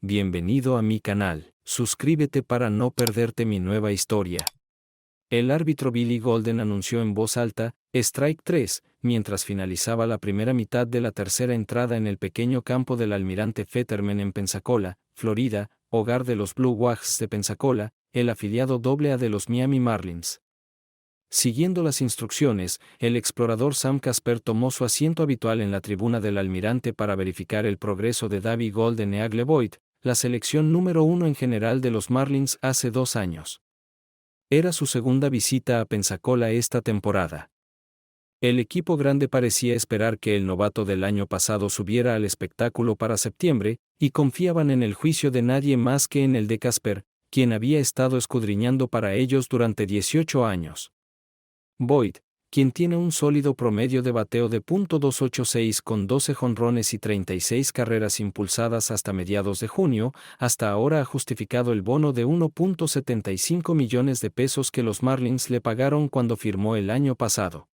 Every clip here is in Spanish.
Bienvenido a mi canal. Suscríbete para no perderte mi nueva historia. El árbitro Billy Golden anunció en voz alta, Strike 3, mientras finalizaba la primera mitad de la tercera entrada en el pequeño campo del Almirante Fetterman en Pensacola, Florida, hogar de los Blue Wags de Pensacola, el afiliado AA de los Miami Marlins. Siguiendo las instrucciones, el explorador Sam Casper tomó su asiento habitual en la tribuna del Almirante para verificar el progreso de Davey Golden e Agle Boyd, la selección número 1 en general de los Marlins hace 2 años. Era su segunda visita a Pensacola esta temporada. El equipo grande parecía esperar que el novato del año pasado subiera al espectáculo para septiembre, y confiaban en el juicio de nadie más que en el de Casper, quien había estado escudriñando para ellos durante 18 años. Boyd, quien tiene un sólido promedio de bateo de .286 con 12 jonrones y 36 carreras impulsadas hasta mediados de junio, hasta ahora ha justificado el bono de $1.75 millones que los Marlins le pagaron cuando firmó el año pasado.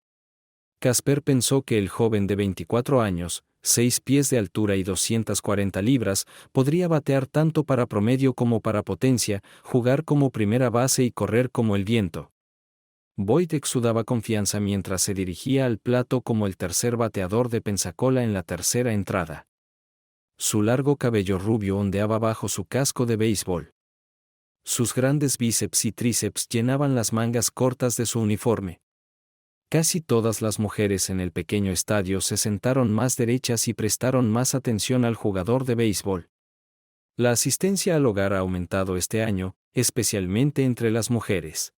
Casper pensó que el joven de 24 años, 6 pies de altura y 240 libras, podría batear tanto para promedio como para potencia, jugar como primera base y correr como el viento. Boyd exudaba confianza mientras se dirigía al plato como el tercer bateador de Pensacola en la tercera entrada. Su largo cabello rubio ondeaba bajo su casco de béisbol. Sus grandes bíceps y tríceps llenaban las mangas cortas de su uniforme. Casi todas las mujeres en el pequeño estadio se sentaron más derechas y prestaron más atención al jugador de béisbol. La asistencia al hogar ha aumentado este año, especialmente entre las mujeres.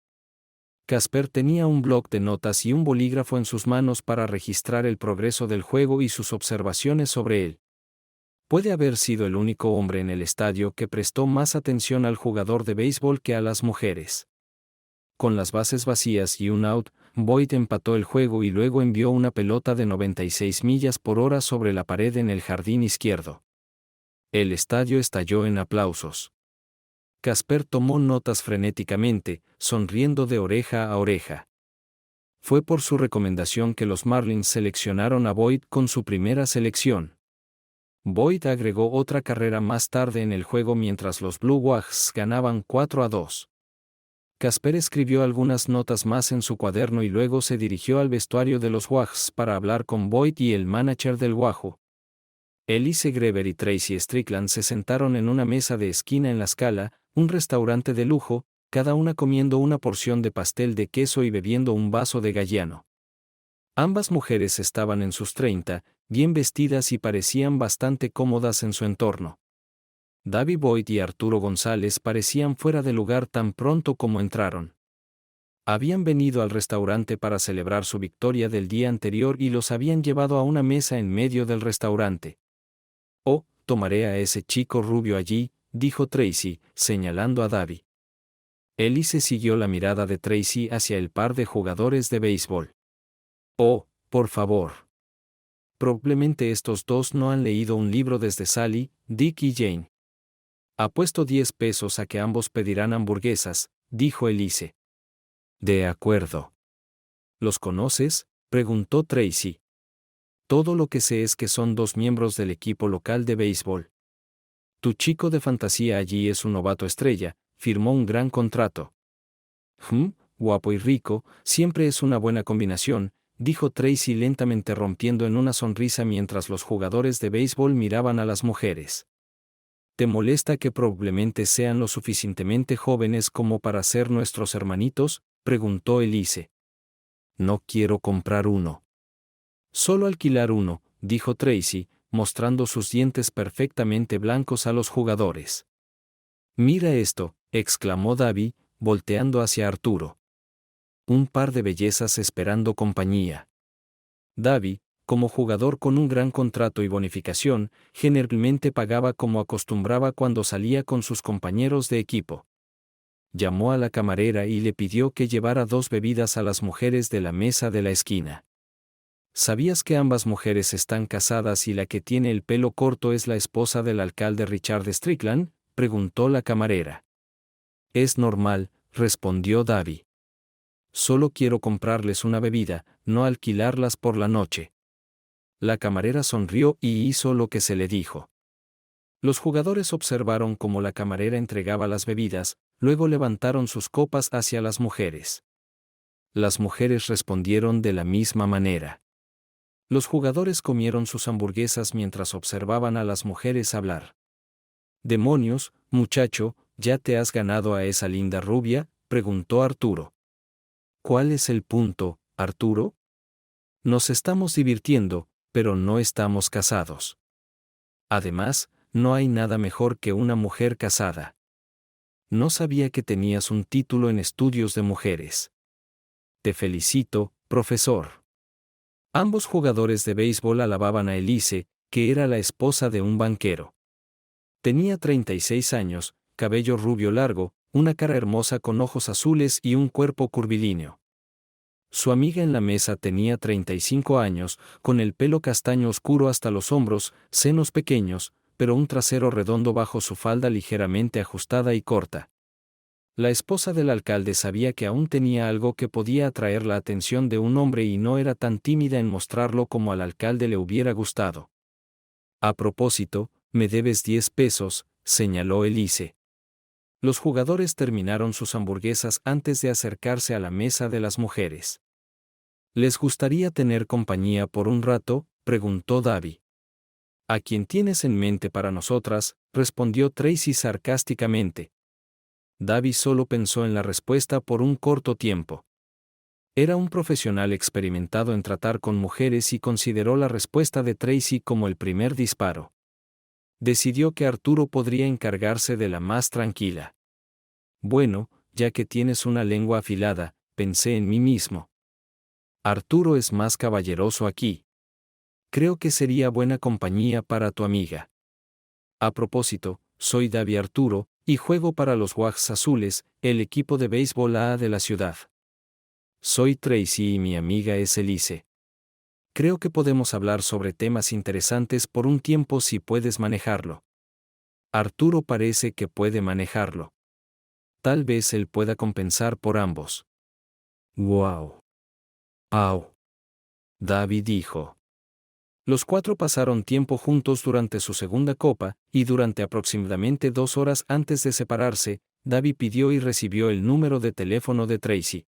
Casper tenía un bloc de notas y un bolígrafo en sus manos para registrar el progreso del juego y sus observaciones sobre él. Puede haber sido el único hombre en el estadio que prestó más atención al jugador de béisbol que a las mujeres. Con las bases vacías y un out, Boyd empató el juego y luego envió una pelota de 96 millas por hora sobre la pared en el jardín izquierdo. El estadio estalló en aplausos. Casper tomó notas frenéticamente, sonriendo de oreja a oreja. Fue por su recomendación que los Marlins seleccionaron a Boyd con su primera selección. Boyd agregó otra carrera más tarde en el juego mientras los Blue Wags ganaban 4-2. Casper escribió algunas notas más en su cuaderno y luego se dirigió al vestuario de los Wags para hablar con Boyd y el manager del Wahoo. Elise Greber y Tracy Strickland se sentaron en una mesa de esquina en La Scala, un restaurante de lujo, cada una comiendo una porción de pastel de queso y bebiendo un vaso de Galliano. Ambas mujeres estaban en sus 30, bien vestidas y parecían bastante cómodas en su entorno. Davey Boyd y Arturo González parecían fuera de lugar tan pronto como entraron. Habían venido al restaurante para celebrar su victoria del día anterior y los habían llevado a una mesa en medio del restaurante. «Oh, tomaré a ese chico rubio allí», dijo Tracy, señalando a Davey. Elise siguió la mirada de Tracy hacia el par de jugadores de béisbol. «Oh, por favor. Probablemente estos dos no han leído un libro desde Sally, Dick y Jane. Apuesto $10 a que ambos pedirán hamburguesas», dijo Elise. «De acuerdo». «¿Los conoces?», preguntó Tracy. «Todo lo que sé es que son 2 miembros del equipo local de béisbol. Tu chico de fantasía allí es un novato estrella, firmó un gran contrato». Guapo y rico, siempre es una buena combinación», dijo Tracy lentamente rompiendo en una sonrisa mientras los jugadores de béisbol miraban a las mujeres. «¿Te molesta que probablemente sean lo suficientemente jóvenes como para ser nuestros hermanitos?», preguntó Elise. «No quiero comprar uno». «Solo alquilar uno», dijo Tracy, mostrando sus dientes perfectamente blancos a los jugadores. «Mira esto», exclamó Davey, volteando hacia Arturo. «Un par de bellezas esperando compañía». Davey, como jugador con un gran contrato y bonificación, generalmente pagaba como acostumbraba cuando salía con sus compañeros de equipo. Llamó a la camarera y le pidió que llevara 2 bebidas a las mujeres de la mesa de la esquina. «¿Sabías que ambas mujeres están casadas y la que tiene el pelo corto es la esposa del alcalde Richard Strickland?», preguntó la camarera. «Es normal», respondió Davey. «Solo quiero comprarles una bebida, no alquilarlas por la noche». La camarera sonrió y hizo lo que se le dijo. Los jugadores observaron cómo la camarera entregaba las bebidas, luego levantaron sus copas hacia las mujeres. Las mujeres respondieron de la misma manera. Los jugadores comieron sus hamburguesas mientras observaban a las mujeres hablar. «Demonios, muchacho, ¿ya te has ganado a esa linda rubia?», preguntó Arturo. «¿Cuál es el punto, Arturo? Nos estamos divirtiendo, pero no estamos casados. Además, no hay nada mejor que una mujer casada. No sabía que tenías un título en estudios de mujeres. Te felicito, profesor». Ambos jugadores de béisbol alababan a Elise, que era la esposa de un banquero. Tenía 36 años, cabello rubio largo, una cara hermosa con ojos azules y un cuerpo curvilíneo. Su amiga en la mesa tenía 35 años, con el pelo castaño oscuro hasta los hombros, senos pequeños, pero un trasero redondo bajo su falda ligeramente ajustada y corta. La esposa del alcalde sabía que aún tenía algo que podía atraer la atención de un hombre y no era tan tímida en mostrarlo como al alcalde le hubiera gustado. «A propósito, me debes 10 pesos», señaló Elise. Los jugadores terminaron sus hamburguesas antes de acercarse a la mesa de las mujeres. «¿Les gustaría tener compañía por un rato?», preguntó Davi. «¿A quién tienes en mente para nosotras?», respondió Tracy sarcásticamente. Davi solo pensó en la respuesta por un corto tiempo. Era un profesional experimentado en tratar con mujeres y consideró la respuesta de Tracy como el primer disparo. Decidió que Arturo podría encargarse de la más tranquila. «Bueno, ya que tienes una lengua afilada», pensé en mí mismo. «Arturo es más caballeroso aquí. Creo que sería buena compañía para tu amiga. A propósito, soy Davi Arturo, y juego para los Wags Azules, el equipo de béisbol A de la ciudad. Soy Tracy y mi amiga es Elise. Creo que podemos hablar sobre temas interesantes por un tiempo si puedes manejarlo». Arturo parece que puede manejarlo. Tal vez él pueda compensar por ambos. «Wow. Au», Davi dijo. Los cuatro pasaron tiempo juntos durante su segunda copa, y durante aproximadamente 2 horas antes de separarse, Davi pidió y recibió el número de teléfono de Tracy.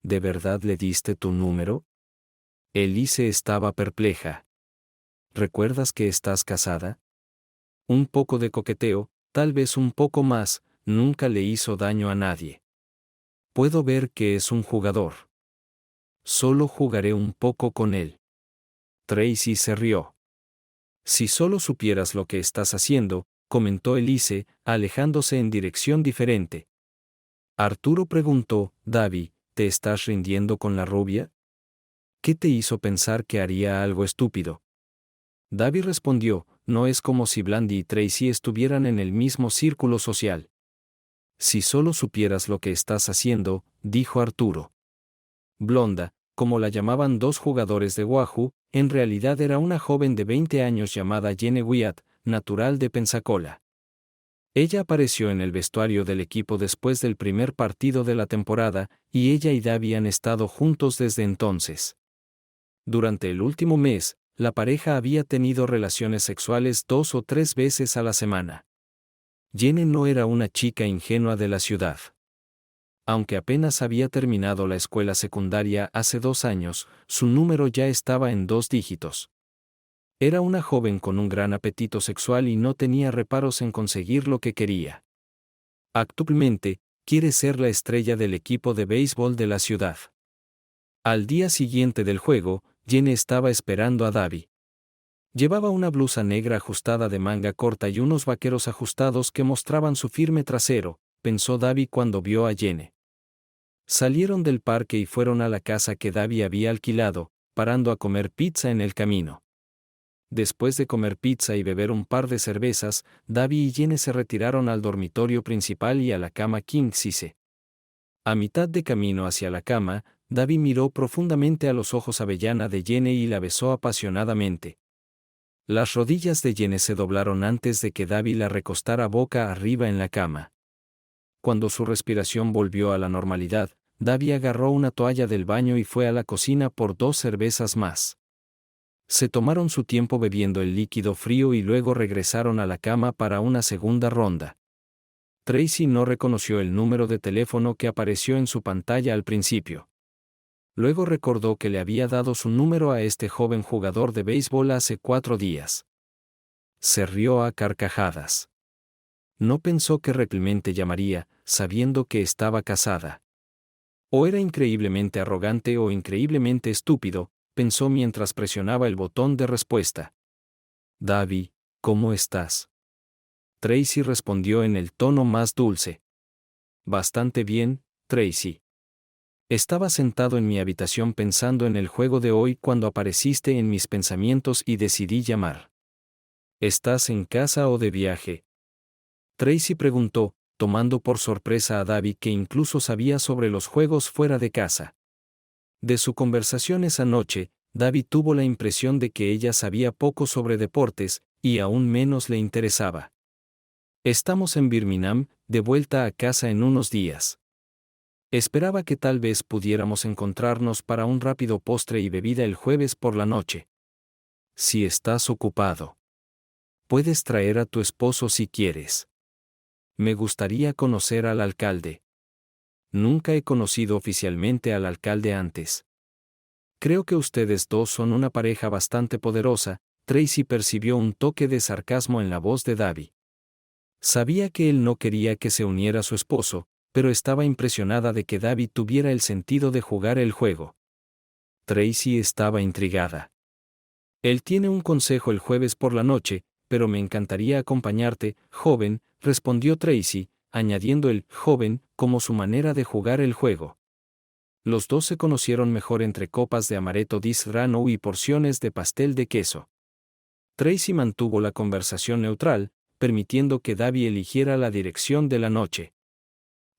«¿De verdad le diste tu número?». Elise estaba perpleja. «¿Recuerdas que estás casada?». Un poco de coqueteo, tal vez un poco más, nunca le hizo daño a nadie. «Puedo ver que es un jugador. Solo jugaré un poco con él». Tracy se rió. «Si solo supieras lo que estás haciendo», comentó Elise, alejándose en dirección diferente. Arturo preguntó: «Davi, ¿te estás rindiendo con la rubia? ¿Qué te hizo pensar que haría algo estúpido?». Davi respondió: «No es como si Blandy y Tracy estuvieran en el mismo círculo social». «Si solo supieras lo que estás haciendo», dijo Arturo. Blonda, como la llamaban 2 jugadores de Wahoo, en realidad era una joven de 20 años llamada Jenny Wyatt, natural de Pensacola. Ella apareció en el vestuario del equipo después del primer partido de la temporada, y ella y Davi han estado juntos desde entonces. Durante el último mes, la pareja había tenido relaciones sexuales 2 o 3 veces a la semana. Jenny no era una chica ingenua de la ciudad. Aunque apenas había terminado la escuela secundaria hace 2 años, su número ya estaba en 2 dígitos. Era una joven con un gran apetito sexual y no tenía reparos en conseguir lo que quería. Actualmente, quiere ser la estrella del equipo de béisbol de la ciudad. Al día siguiente del juego, Jenny estaba esperando a Davi. Llevaba una blusa negra ajustada de manga corta y unos vaqueros ajustados que mostraban su firme trasero, pensó Davi cuando vio a Jenny. Salieron del parque y fueron a la casa que Davi había alquilado, parando a comer pizza en el camino. Después de comer pizza y beber un par de cervezas, Davi y Jenny se retiraron al dormitorio principal y a la cama king size. A mitad de camino hacia la cama, Davi miró profundamente a los ojos avellana de Jenny y la besó apasionadamente. Las rodillas de Jenny se doblaron antes de que Davi la recostara boca arriba en la cama. Cuando su respiración volvió a la normalidad, Davi agarró una toalla del baño y fue a la cocina por 2 cervezas más. Se tomaron su tiempo bebiendo el líquido frío y luego regresaron a la cama para una segunda ronda. Tracy no reconoció el número de teléfono que apareció en su pantalla al principio. Luego recordó que le había dado su número a este joven jugador de béisbol hace 4 días. Se rió a carcajadas. No pensó que realmente llamaría, sabiendo que estaba casada. O era increíblemente arrogante o increíblemente estúpido, pensó mientras presionaba el botón de respuesta. Davi, ¿cómo estás? Tracy respondió en el tono más dulce. Bastante bien, Tracy. Estaba sentado en mi habitación pensando en el juego de hoy cuando apareciste en mis pensamientos y decidí llamar. ¿Estás en casa o de viaje? Tracy preguntó, tomando por sorpresa a Davi, que incluso sabía sobre los juegos fuera de casa. De su conversación esa noche, Davi tuvo la impresión de que ella sabía poco sobre deportes, y aún menos le interesaba. Estamos en Birmingham, de vuelta a casa en unos días. Esperaba que tal vez pudiéramos encontrarnos para un rápido postre y bebida el jueves por la noche. Si estás ocupado. Puedes traer a tu esposo si quieres. Me gustaría conocer al alcalde. Nunca he conocido oficialmente al alcalde antes. Creo que ustedes dos son una pareja bastante poderosa. Tracy percibió un toque de sarcasmo en la voz de Davi. Sabía que él no quería que se uniera a su esposo, pero estaba impresionada de que Davi tuviera el sentido de jugar el juego. Tracy estaba intrigada. Él tiene un consejo el jueves por la noche, pero me encantaría acompañarte, joven, respondió Tracy, añadiendo el joven como su manera de jugar el juego. Los dos se conocieron mejor entre copas de amaretto di Serrano y porciones de pastel de queso. Tracy mantuvo la conversación neutral, permitiendo que Davi eligiera la dirección de la noche.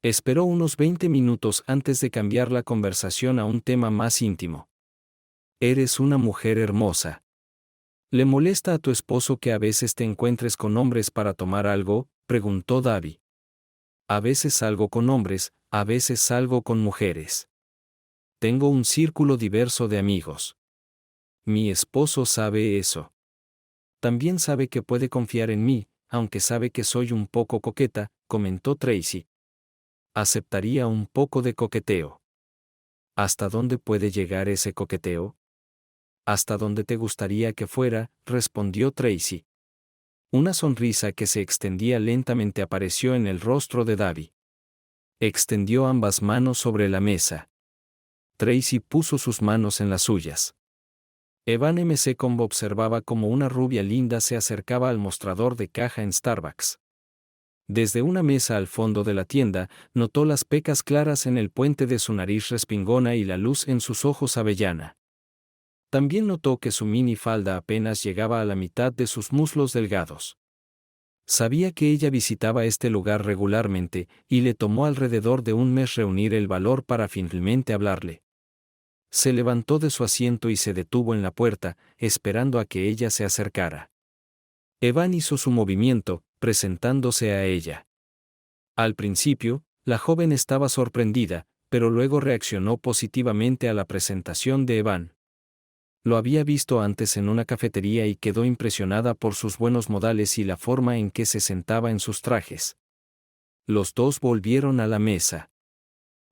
Esperó unos 20 minutos antes de cambiar la conversación a un tema más íntimo. Eres una mujer hermosa. ¿Le molesta a tu esposo que a veces te encuentres con hombres para tomar algo?, preguntó Davi. A veces salgo con hombres, a veces salgo con mujeres. Tengo un círculo diverso de amigos. Mi esposo sabe eso. También sabe que puede confiar en mí, aunque sabe que soy un poco coqueta, comentó Tracy. Aceptaría un poco de coqueteo. ¿Hasta dónde puede llegar ese coqueteo? Hasta donde te gustaría que fuera, respondió Tracy. Una sonrisa que se extendía lentamente apareció en el rostro de Davi. Extendió ambas manos sobre la mesa. Tracy puso sus manos en las suyas. Evan M. Secombo observaba cómo una rubia linda se acercaba al mostrador de caja en Starbucks. Desde una mesa al fondo de la tienda, notó las pecas claras en el puente de su nariz respingona y la luz en sus ojos avellana. También notó que su mini falda apenas llegaba a la mitad de sus muslos delgados. Sabía que ella visitaba este lugar regularmente, y le tomó alrededor de un mes reunir el valor para finalmente hablarle. Se levantó de su asiento y se detuvo en la puerta, esperando a que ella se acercara. Evan hizo su movimiento, presentándose a ella. Al principio, la joven estaba sorprendida, pero luego reaccionó positivamente a la presentación de Evan. Lo había visto antes en una cafetería y quedó impresionada por sus buenos modales y la forma en que se sentaba en sus trajes. Los dos volvieron a la mesa.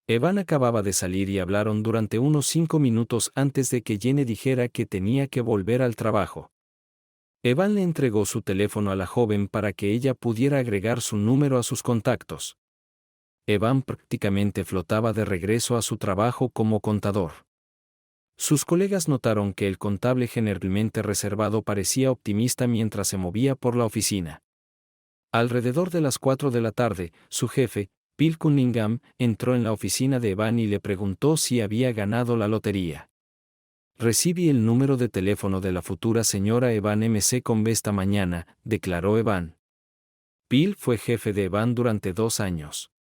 Evan acababa de salir y hablaron durante unos 5 minutos antes de que Jenny dijera que tenía que volver al trabajo. Evan le entregó su teléfono a la joven para que ella pudiera agregar su número a sus contactos. Evan prácticamente flotaba de regreso a su trabajo como contador. Sus colegas notaron que el contable generalmente reservado parecía optimista mientras se movía por la oficina. Alrededor de las 4 de la tarde, su jefe, Bill Cunningham, entró en la oficina de Evan y le preguntó si había ganado la lotería. Recibí el número de teléfono de la futura señora Evan M. Secombe esta mañana, declaró Evan. Bill fue jefe de Evan durante 2 años.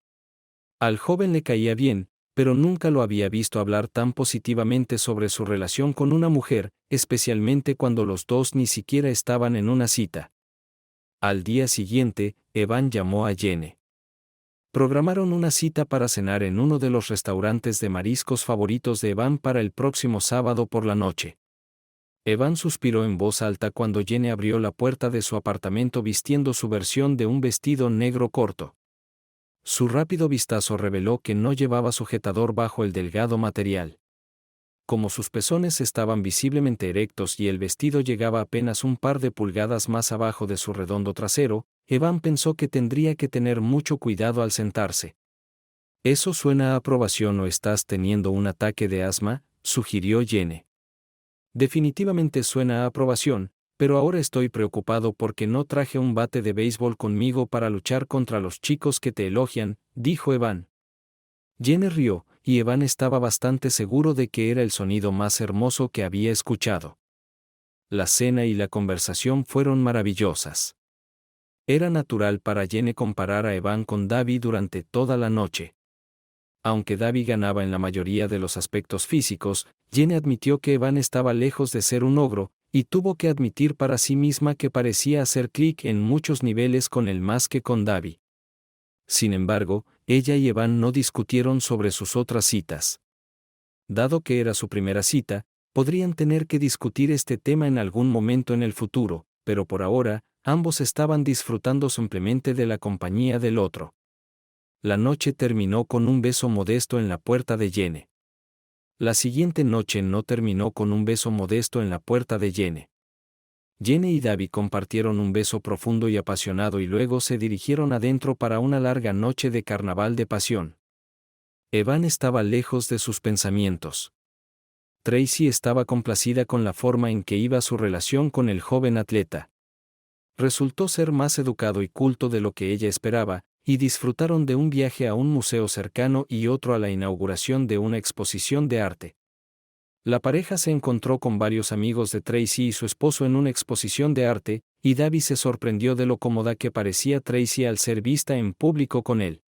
Al joven le caía bien, pero nunca lo había visto hablar tan positivamente sobre su relación con una mujer, especialmente cuando los dos ni siquiera estaban en una cita. Al día siguiente, Evan llamó a Jenny. Programaron una cita para cenar en uno de los restaurantes de mariscos favoritos de Evan para el próximo sábado por la noche. Evan suspiró en voz alta cuando Jenny abrió la puerta de su apartamento vistiendo su versión de un vestido negro corto. Su rápido vistazo reveló que no llevaba sujetador bajo el delgado material. Como sus pezones estaban visiblemente erectos y el vestido llegaba apenas un par de pulgadas más abajo de su redondo trasero, Evan pensó que tendría que tener mucho cuidado al sentarse. «Eso suena a aprobación o estás teniendo un ataque de asma», sugirió Jenny. «Definitivamente suena a aprobación, pero ahora estoy preocupado porque no traje un bate de béisbol conmigo para luchar contra los chicos que te elogian», dijo Evan. Jenny rió, y Evan estaba bastante seguro de que era el sonido más hermoso que había escuchado. La cena y la conversación fueron maravillosas. Era natural para Jenny comparar a Evan con Davi durante toda la noche. Aunque Davi ganaba en la mayoría de los aspectos físicos, Jenny admitió que Evan estaba lejos de ser un ogro, y tuvo que admitir para sí misma que parecía hacer clic en muchos niveles con él más que con Davi. Sin embargo, ella y Evan no discutieron sobre sus otras citas. Dado que era su primera cita, podrían tener que discutir este tema en algún momento en el futuro, pero por ahora, ambos estaban disfrutando simplemente de la compañía del otro. La noche terminó con un beso modesto en la puerta de Jenny. La siguiente noche no terminó con un beso modesto en la puerta de Jenny. Jenny y Davi compartieron un beso profundo y apasionado y luego se dirigieron adentro para una larga noche de carnaval de pasión. Evan estaba lejos de sus pensamientos. Tracy estaba complacida con la forma en que iba su relación con el joven atleta. Resultó ser más educado y culto de lo que ella esperaba, y disfrutaron de un viaje a un museo cercano y otro a la inauguración de una exposición de arte. La pareja se encontró con varios amigos de Tracy y su esposo en una exposición de arte, y Davi se sorprendió de lo cómoda que parecía Tracy al ser vista en público con él.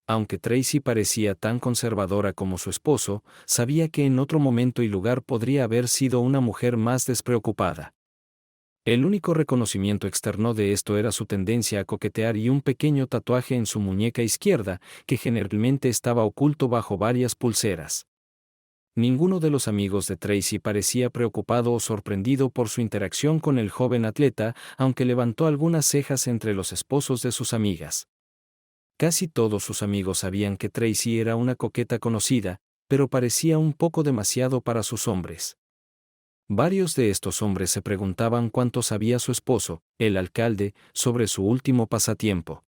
Aunque Tracy parecía tan conservadora como su esposo, sabía que en otro momento y lugar podría haber sido una mujer más despreocupada. El único reconocimiento externo de esto era su tendencia a coquetear y un pequeño tatuaje en su muñeca izquierda, que generalmente estaba oculto bajo varias pulseras. Ninguno de los amigos de Tracy parecía preocupado o sorprendido por su interacción con el joven atleta, aunque levantó algunas cejas entre los esposos de sus amigas. Casi todos sus amigos sabían que Tracy era una coqueta conocida, pero parecía un poco demasiado para sus hombres. Varios de estos hombres se preguntaban cuánto sabía su esposo, el alcalde, sobre su último pasatiempo.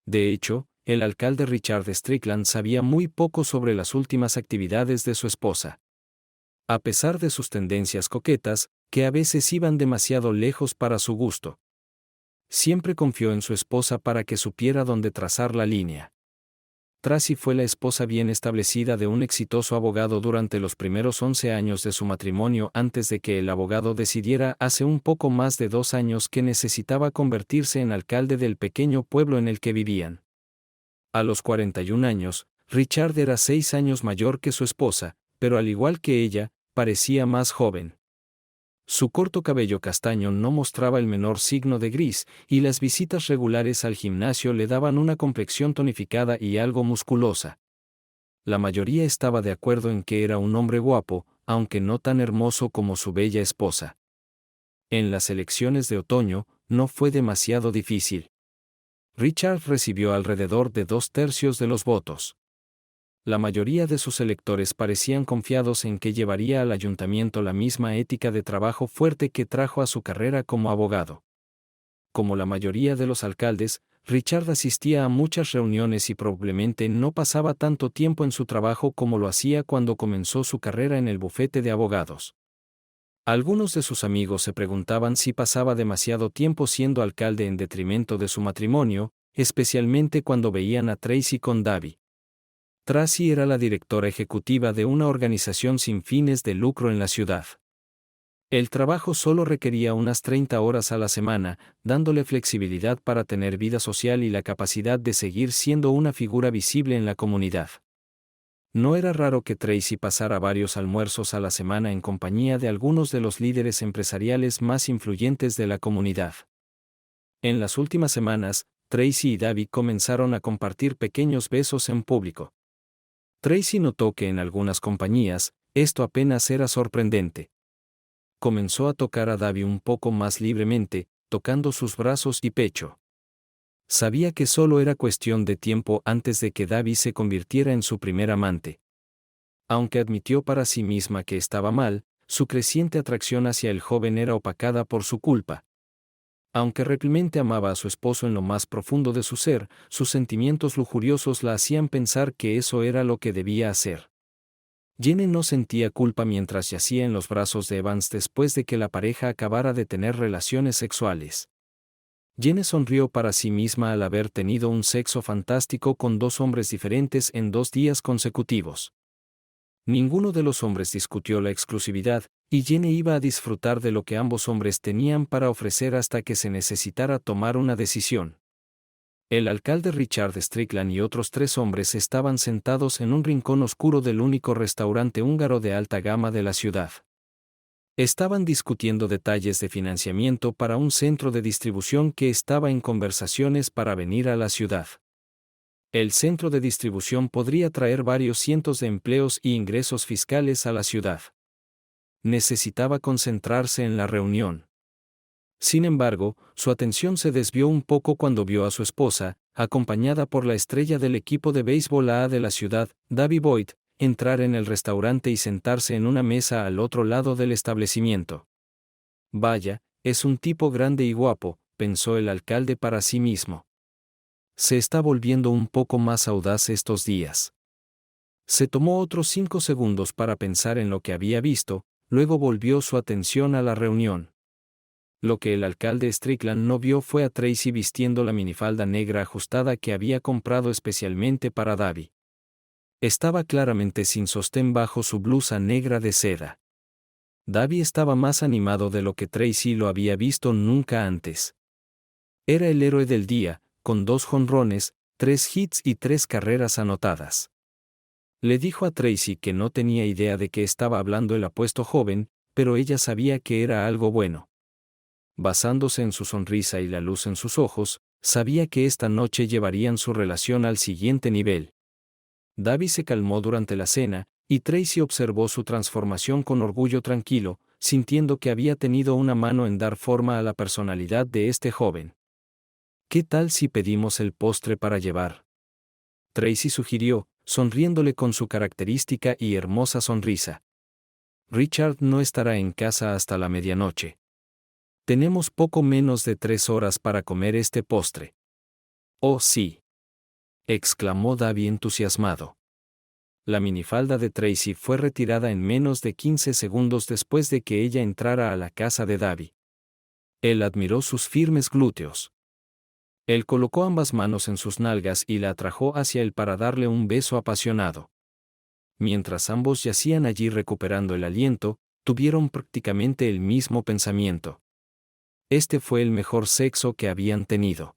De hecho, el alcalde Richard Strickland sabía muy poco sobre las últimas actividades de su esposa. A pesar de sus tendencias coquetas, que a veces iban demasiado lejos para su gusto. Siempre confió en su esposa para que supiera dónde trazar la línea. Tracy fue la esposa bien establecida de un exitoso abogado durante los primeros 11 años de su matrimonio antes de que el abogado decidiera hace un poco más de 2 años que necesitaba convertirse en alcalde del pequeño pueblo en el que vivían. A los 41 años, Richard era 6 años mayor que su esposa, pero al igual que ella, parecía más joven. Su corto cabello castaño no mostraba el menor signo de gris, y las visitas regulares al gimnasio le daban una complexión tonificada y algo musculosa. La mayoría estaba de acuerdo en que era un hombre guapo, aunque no tan hermoso como su bella esposa. En las elecciones de otoño, no fue demasiado difícil. Richard recibió alrededor de 2/3 de los votos. La mayoría de sus electores parecían confiados en que llevaría al ayuntamiento la misma ética de trabajo fuerte que trajo a su carrera como abogado. Como la mayoría de los alcaldes, Richard asistía a muchas reuniones y probablemente no pasaba tanto tiempo en su trabajo como lo hacía cuando comenzó su carrera en el bufete de abogados. Algunos de sus amigos se preguntaban si pasaba demasiado tiempo siendo alcalde en detrimento de su matrimonio, especialmente cuando veían a Tracy con Davi. Tracy era la directora ejecutiva de una organización sin fines de lucro en la ciudad. El trabajo solo requería unas 30 horas a la semana, dándole flexibilidad para tener vida social y la capacidad de seguir siendo una figura visible en la comunidad. No era raro que Tracy pasara varios almuerzos a la semana en compañía de algunos de los líderes empresariales más influyentes de la comunidad. En las últimas semanas, Tracy y Davi comenzaron a compartir pequeños besos en público. Tracy notó que en algunas compañías, esto apenas era sorprendente. comenzó a tocar a Davy un poco más libremente, tocando sus brazos y pecho. Sabía que solo era cuestión de tiempo antes de que Davy se convirtiera en su primer amante. Aunque admitió para sí misma que estaba mal, su creciente atracción hacia el joven era opacada por su culpa. Aunque realmente amaba a su esposo en lo más profundo de su ser, sus sentimientos lujuriosos la hacían pensar que eso era lo que debía hacer. Jenny no sentía culpa mientras yacía en los brazos de Evans después de que la pareja acabara de tener relaciones sexuales. Jenny sonrió para sí misma al haber tenido un sexo fantástico con 2 hombres diferentes en 2 días consecutivos. Ninguno de los hombres discutió la exclusividad, y Jenny iba a disfrutar de lo que ambos hombres tenían para ofrecer hasta que se necesitara tomar una decisión. El alcalde Richard Strickland y otros 3 hombres estaban sentados en un rincón oscuro del único restaurante húngaro de alta gama de la ciudad. Estaban discutiendo detalles de financiamiento para un centro de distribución que estaba en conversaciones para venir a la ciudad. El centro de distribución podría traer varios cientos de empleos y ingresos fiscales a la ciudad. Necesitaba concentrarse en la reunión. Sin embargo, su atención se desvió un poco cuando vio a su esposa, acompañada por la estrella del equipo de béisbol A de la ciudad, Davy Boyd, entrar en el restaurante y sentarse en una mesa al otro lado del establecimiento. Vaya, es un tipo grande y guapo, pensó el alcalde para sí mismo. Se está volviendo un poco más audaz estos días. Se tomó otros 5 segundos para pensar en lo que había visto, luego volvió su atención a la reunión. Lo que el alcalde Strickland no vio fue a Tracy vistiendo la minifalda negra ajustada que había comprado especialmente para Davy. Estaba claramente sin sostén bajo su blusa negra de seda. Davy estaba más animado de lo que Tracy lo había visto nunca antes. Era el héroe del día, con 2 jonrones, 3 hits y 3 carreras anotadas. Le dijo a Tracy que no tenía idea de qué estaba hablando el apuesto joven, pero ella sabía que era algo bueno. Basándose en su sonrisa y la luz en sus ojos, sabía que esta noche llevarían su relación al siguiente nivel. Davy se calmó durante la cena, y Tracy observó su transformación con orgullo tranquilo, sintiendo que había tenido una mano en dar forma a la personalidad de este joven. ¿Qué tal si pedimos el postre para llevar?, Tracy sugirió, sonriéndole con su característica y hermosa sonrisa. Richard no estará en casa hasta la medianoche. Tenemos poco menos de 3 horas para comer este postre. Oh sí, exclamó Davy entusiasmado. La minifalda de Tracy fue retirada en menos de 15 segundos después de que ella entrara a la casa de Davy. Él admiró sus firmes glúteos. Él colocó ambas manos en sus nalgas y la atrajo hacia él para darle un beso apasionado. Mientras ambos yacían allí recuperando el aliento, tuvieron prácticamente el mismo pensamiento. Este fue el mejor sexo que habían tenido.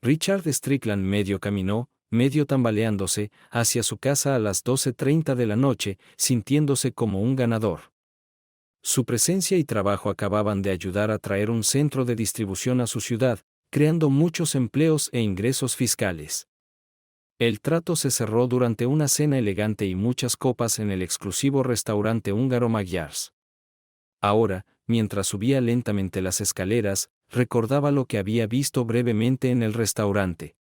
Richard Strickland medio caminó, medio tambaleándose, hacia su casa a las 12:30 de la noche, sintiéndose como un ganador. Su presencia y trabajo acababan de ayudar a traer un centro de distribución a su ciudad, creando muchos empleos e ingresos fiscales. El trato se cerró durante una cena elegante y muchas copas en el exclusivo restaurante húngaro Magyars. Ahora, mientras subía lentamente las escaleras, recordaba lo que había visto brevemente en el restaurante.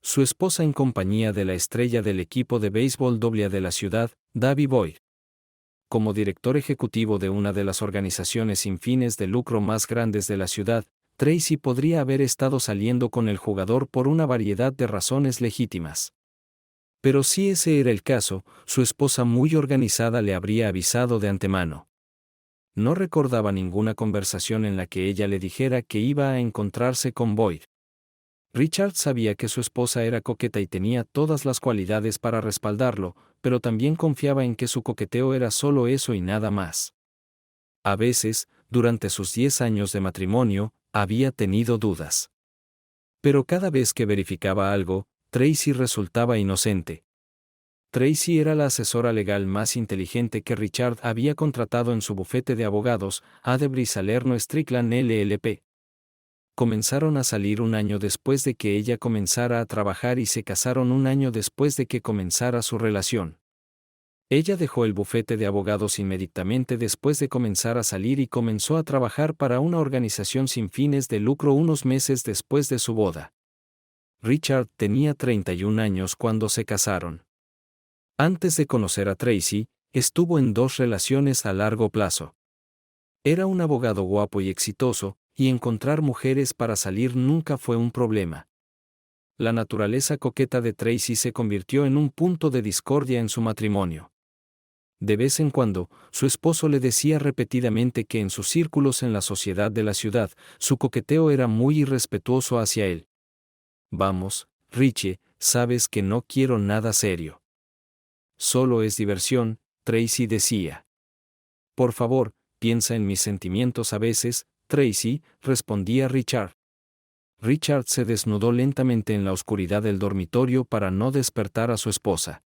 Su esposa en compañía de la estrella del equipo de béisbol AA de la ciudad, Davy Boyd. Como director ejecutivo de una de las organizaciones sin fines de lucro más grandes de la ciudad, Tracy podría haber estado saliendo con el jugador por una variedad de razones legítimas. Pero si ese era el caso, su esposa muy organizada le habría avisado de antemano. No recordaba ninguna conversación en la que ella le dijera que iba a encontrarse con Boyd. Richard sabía que su esposa era coqueta y tenía todas las cualidades para respaldarlo, pero también confiaba en que su coqueteo era solo eso y nada más. A veces, durante sus 10 años de matrimonio, había tenido dudas. Pero cada vez que verificaba algo, Tracy resultaba inocente. Tracy era la asesora legal más inteligente que Richard había contratado en su bufete de abogados, Adebry Salerno Strickland LLP. Comenzaron a salir un año después de que ella comenzara a trabajar y se casaron un año después de que comenzara su relación. Ella dejó el bufete de abogados inmediatamente después de comenzar a salir y comenzó a trabajar para una organización sin fines de lucro unos meses después de su boda. Richard tenía 31 años cuando se casaron. Antes de conocer a Tracy, estuvo en 2 relaciones a largo plazo. Era un abogado guapo y exitoso, y encontrar mujeres para salir nunca fue un problema. La naturaleza coqueta de Tracy se convirtió en un punto de discordia en su matrimonio. De vez en cuando, su esposo le decía repetidamente que en sus círculos en la sociedad de la ciudad, su coqueteo era muy irrespetuoso hacia él. Vamos, Richie, sabes que no quiero nada serio. Solo es diversión, Tracy decía. Por favor, piensa en mis sentimientos a veces, Tracy, respondía Richard. Richard se desnudó lentamente en la oscuridad del dormitorio para no despertar a su esposa.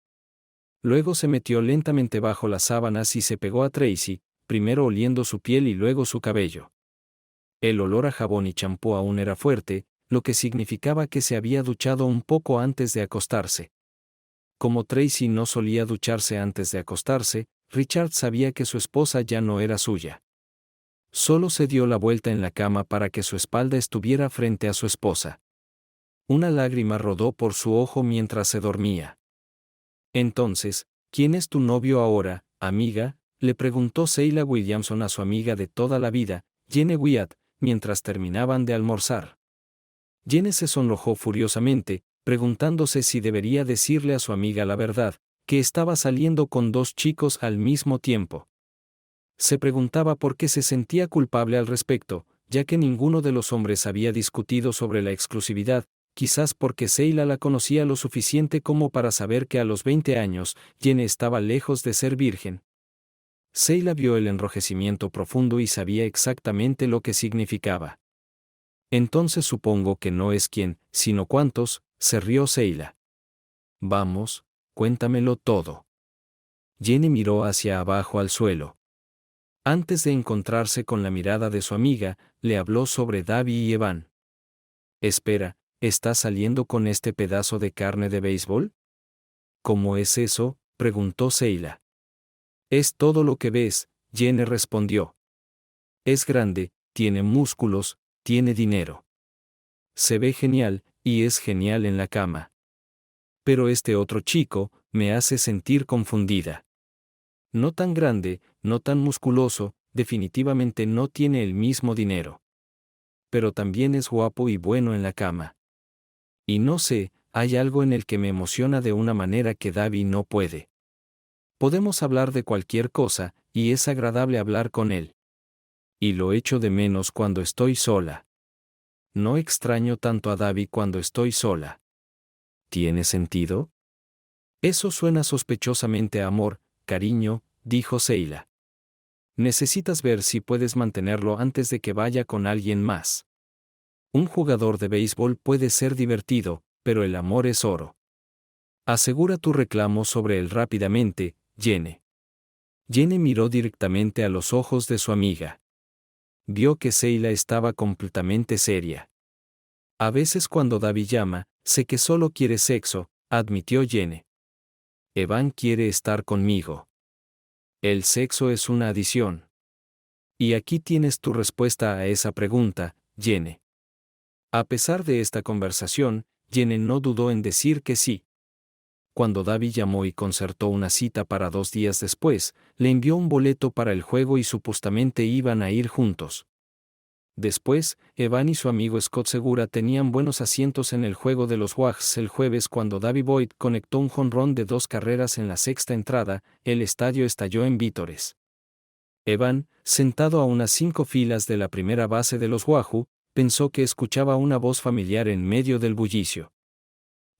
Luego se metió lentamente bajo las sábanas y se pegó a Tracy, primero oliendo su piel y luego su cabello. El olor a jabón y champú aún era fuerte, lo que significaba que se había duchado un poco antes de acostarse. Como Tracy no solía ducharse antes de acostarse, Richard sabía que su esposa ya no era suya. Solo se dio la vuelta en la cama para que su espalda estuviera frente a su esposa. Una lágrima rodó por su ojo mientras se dormía. Entonces, ¿quién es tu novio ahora, amiga?, le preguntó Sheila Williamson a su amiga de toda la vida, Jene Wyatt, mientras terminaban de almorzar. Jene se sonrojó furiosamente, preguntándose si debería decirle a su amiga la verdad, que estaba saliendo con 2 chicos al mismo tiempo. Se preguntaba por qué se sentía culpable al respecto, ya que ninguno de los hombres había discutido sobre la exclusividad, quizás porque Sheila la conocía lo suficiente como para saber que a los 20 años, Jene estaba lejos de ser virgen. Sheila vio el enrojecimiento profundo y sabía exactamente lo que significaba. Entonces supongo que no es quién, sino cuántos, se rió Sheila. Vamos, cuéntamelo todo. Jene miró hacia abajo al suelo. Antes de encontrarse con la mirada de su amiga, le habló sobre Davy y Evan. Espera, ¿estás saliendo con este pedazo de carne de béisbol? ¿Cómo es eso?, preguntó Sheila. Es todo lo que ves, Jene respondió. Es grande, tiene músculos, tiene dinero. Se ve genial, y es genial en la cama. Pero este otro chico, me hace sentir confundida. No tan grande, no tan musculoso, definitivamente no tiene el mismo dinero. Pero también es guapo y bueno en la cama. Y no sé, hay algo en el que me emociona de una manera que Davy no puede. Podemos hablar de cualquier cosa, y es agradable hablar con él. Y lo echo de menos cuando estoy sola. No extraño tanto a Davy cuando estoy sola. ¿Tiene sentido? Eso suena sospechosamente a amor, cariño, dijo Sheila. Necesitas ver si puedes mantenerlo antes de que vaya con alguien más. Un jugador de béisbol puede ser divertido, pero el amor es oro. Asegura tu reclamo sobre él rápidamente, Jene. Jene miró directamente a los ojos de su amiga. Vio que Sheila estaba completamente seria. A veces cuando Davy llama, sé que solo quiere sexo, admitió Jene. Evan quiere estar conmigo. El sexo es una adición. Y aquí tienes tu respuesta a esa pregunta, Jene. A pesar de esta conversación, Jene no dudó en decir que sí. Cuando Davy llamó y concertó una cita para 2 días después, le envió un boleto para el juego y supuestamente iban a ir juntos. Después, Evan y su amigo Scott Segura tenían buenos asientos en el juego de los Wags el jueves cuando Davy Boyd conectó un jonrón de 2 carreras en la 6ª entrada, el estadio estalló en vítores. Evan, sentado a unas 5 filas de la primera base de los Wahoo, pensó que escuchaba una voz familiar en medio del bullicio.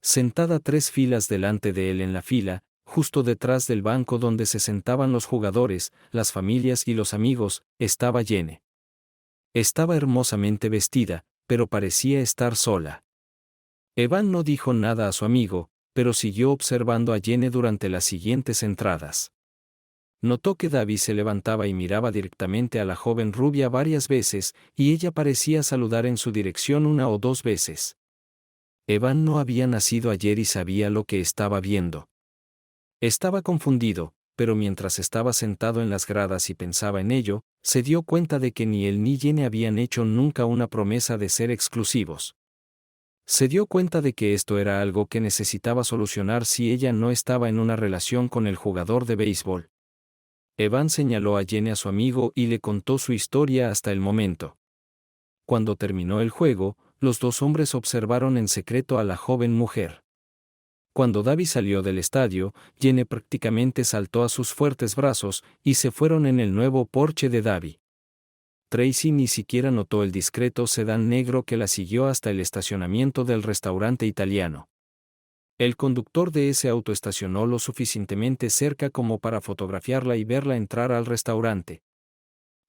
Sentada 3 filas delante de él en la fila, justo detrás del banco donde se sentaban los jugadores, las familias y los amigos, estaba Jene. Estaba hermosamente vestida, pero parecía estar sola. Evan no dijo nada a su amigo, pero siguió observando a Jene durante las siguientes entradas. Notó que Davy se levantaba y miraba directamente a la joven rubia varias veces, y ella parecía saludar en su dirección 1 o 2 veces. Evan no había nacido ayer y sabía lo que estaba viendo. Estaba confundido, pero mientras estaba sentado en las gradas y pensaba en ello, se dio cuenta de que ni él ni Jenny habían hecho nunca una promesa de ser exclusivos. Se dio cuenta de que esto era algo que necesitaba solucionar si ella no estaba en una relación con el jugador de béisbol. Evan señaló a Jenny a su amigo y le contó su historia hasta el momento. Cuando terminó el juego, los dos hombres observaron en secreto a la joven mujer. Cuando Davy salió del estadio, Jenny prácticamente saltó a sus fuertes brazos y se fueron en el nuevo Porsche de Davy. Tracy ni siquiera notó el discreto sedán negro que la siguió hasta el estacionamiento del restaurante italiano. El conductor de ese auto estacionó lo suficientemente cerca como para fotografiarla y verla entrar al restaurante.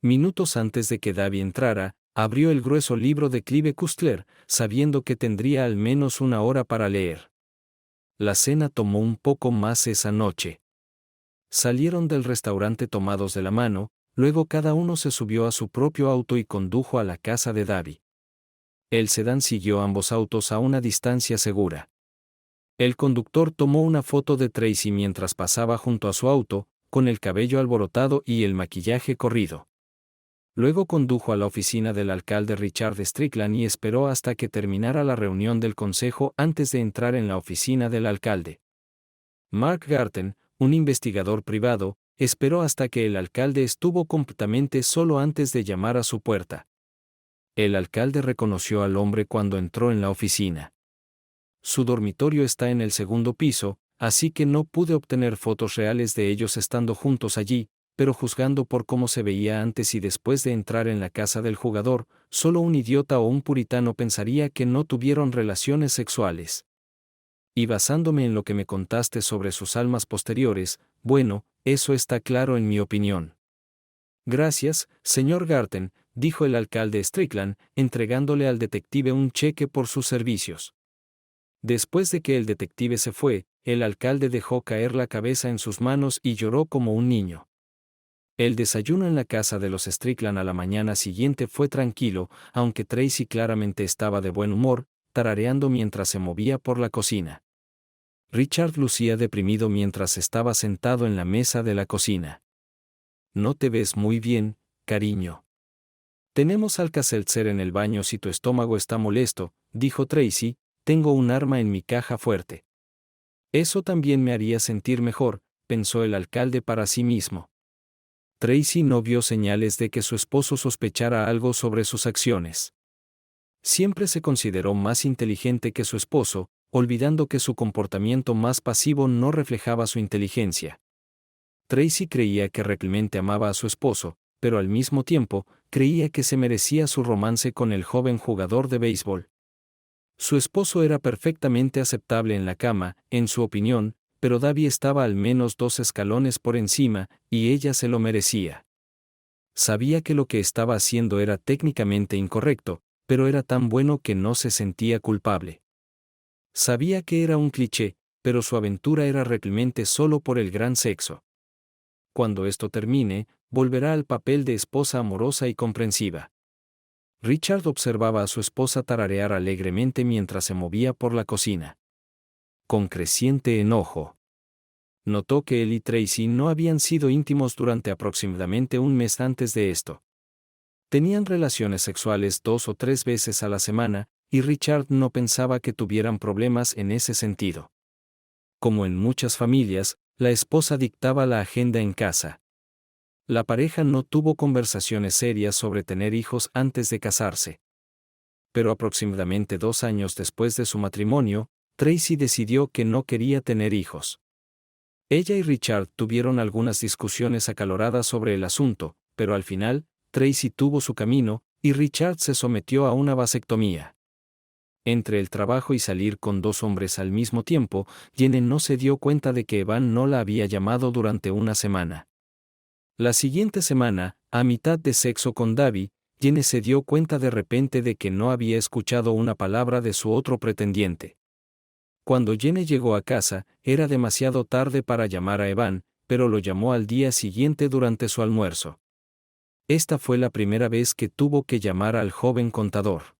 Minutos antes de que Davy entrara, abrió el grueso libro de Clive Cussler, sabiendo que tendría al menos una hora para leer. La cena tomó un poco más esa noche. Salieron del restaurante tomados de la mano, luego cada uno se subió a su propio auto y condujo a la casa de Davy. El sedán siguió ambos autos a una distancia segura. El conductor tomó una foto de Tracy mientras pasaba junto a su auto, con el cabello alborotado y el maquillaje corrido. Luego condujo a la oficina del alcalde Richard Strickland y esperó hasta que terminara la reunión del consejo antes de entrar en la oficina del alcalde. Mark Garten, un investigador privado, esperó hasta que el alcalde estuvo completamente solo antes de llamar a su puerta. El alcalde reconoció al hombre cuando entró en la oficina. Su dormitorio está en el segundo piso, así que no pude obtener fotos reales de ellos estando juntos allí, pero juzgando por cómo se veía antes y después de entrar en la casa del jugador, solo un idiota o un puritano pensaría que no tuvieron relaciones sexuales. Y basándome en lo que me contaste sobre sus almas posteriores, bueno, eso está claro en mi opinión. Gracias, señor Garten, dijo el alcalde Strickland, entregándole al detective un cheque por sus servicios. Después de que el detective se fue, el alcalde dejó caer la cabeza en sus manos y lloró como un niño. El desayuno en la casa de los Strickland a la mañana siguiente fue tranquilo, aunque Tracy claramente estaba de buen humor, tarareando mientras se movía por la cocina. Richard lucía deprimido mientras estaba sentado en la mesa de la cocina. No te ves muy bien, cariño. Tenemos Alka-Seltzer en el baño si tu estómago está molesto, dijo Tracy, tengo un arma en mi caja fuerte. Eso también me haría sentir mejor, pensó el alcalde para sí mismo. Tracy no vio señales de que su esposo sospechara algo sobre sus acciones. Siempre se consideró más inteligente que su esposo, olvidando que su comportamiento más pasivo no reflejaba su inteligencia. Tracy creía que realmente amaba a su esposo, pero al mismo tiempo, creía que se merecía su romance con el joven jugador de béisbol. Su esposo era perfectamente aceptable en la cama, en su opinión, pero Davy estaba al menos 2 escalones por encima, y ella se lo merecía. Sabía que lo que estaba haciendo era técnicamente incorrecto, pero era tan bueno que no se sentía culpable. Sabía que era un cliché, pero su aventura era realmente solo por el gran sexo. Cuando esto termine, volverá al papel de esposa amorosa y comprensiva. Richard observaba a su esposa tararear alegremente mientras se movía por la cocina. Con creciente enojo. Notó que él y Tracy no habían sido íntimos durante aproximadamente un mes antes de esto. Tenían relaciones sexuales 2 o 3 veces a la semana, y Richard no pensaba que tuvieran problemas en ese sentido. Como en muchas familias, la esposa dictaba la agenda en casa. La pareja no tuvo conversaciones serias sobre tener hijos antes de casarse. Pero aproximadamente 2 años después de su matrimonio, Tracy decidió que no quería tener hijos. Ella y Richard tuvieron algunas discusiones acaloradas sobre el asunto, pero al final, Tracy tuvo su camino, y Richard se sometió a una vasectomía. Entre el trabajo y salir con 2 hombres al mismo tiempo, Jenny no se dio cuenta de que Evan no la había llamado durante una semana. La siguiente semana, a mitad de sexo con Davy, Jenny se dio cuenta de repente de que no había escuchado una palabra de su otro pretendiente. Cuando Jenny llegó a casa, era demasiado tarde para llamar a Evan, pero lo llamó al día siguiente durante su almuerzo. Esta fue la primera vez que tuvo que llamar al joven contador.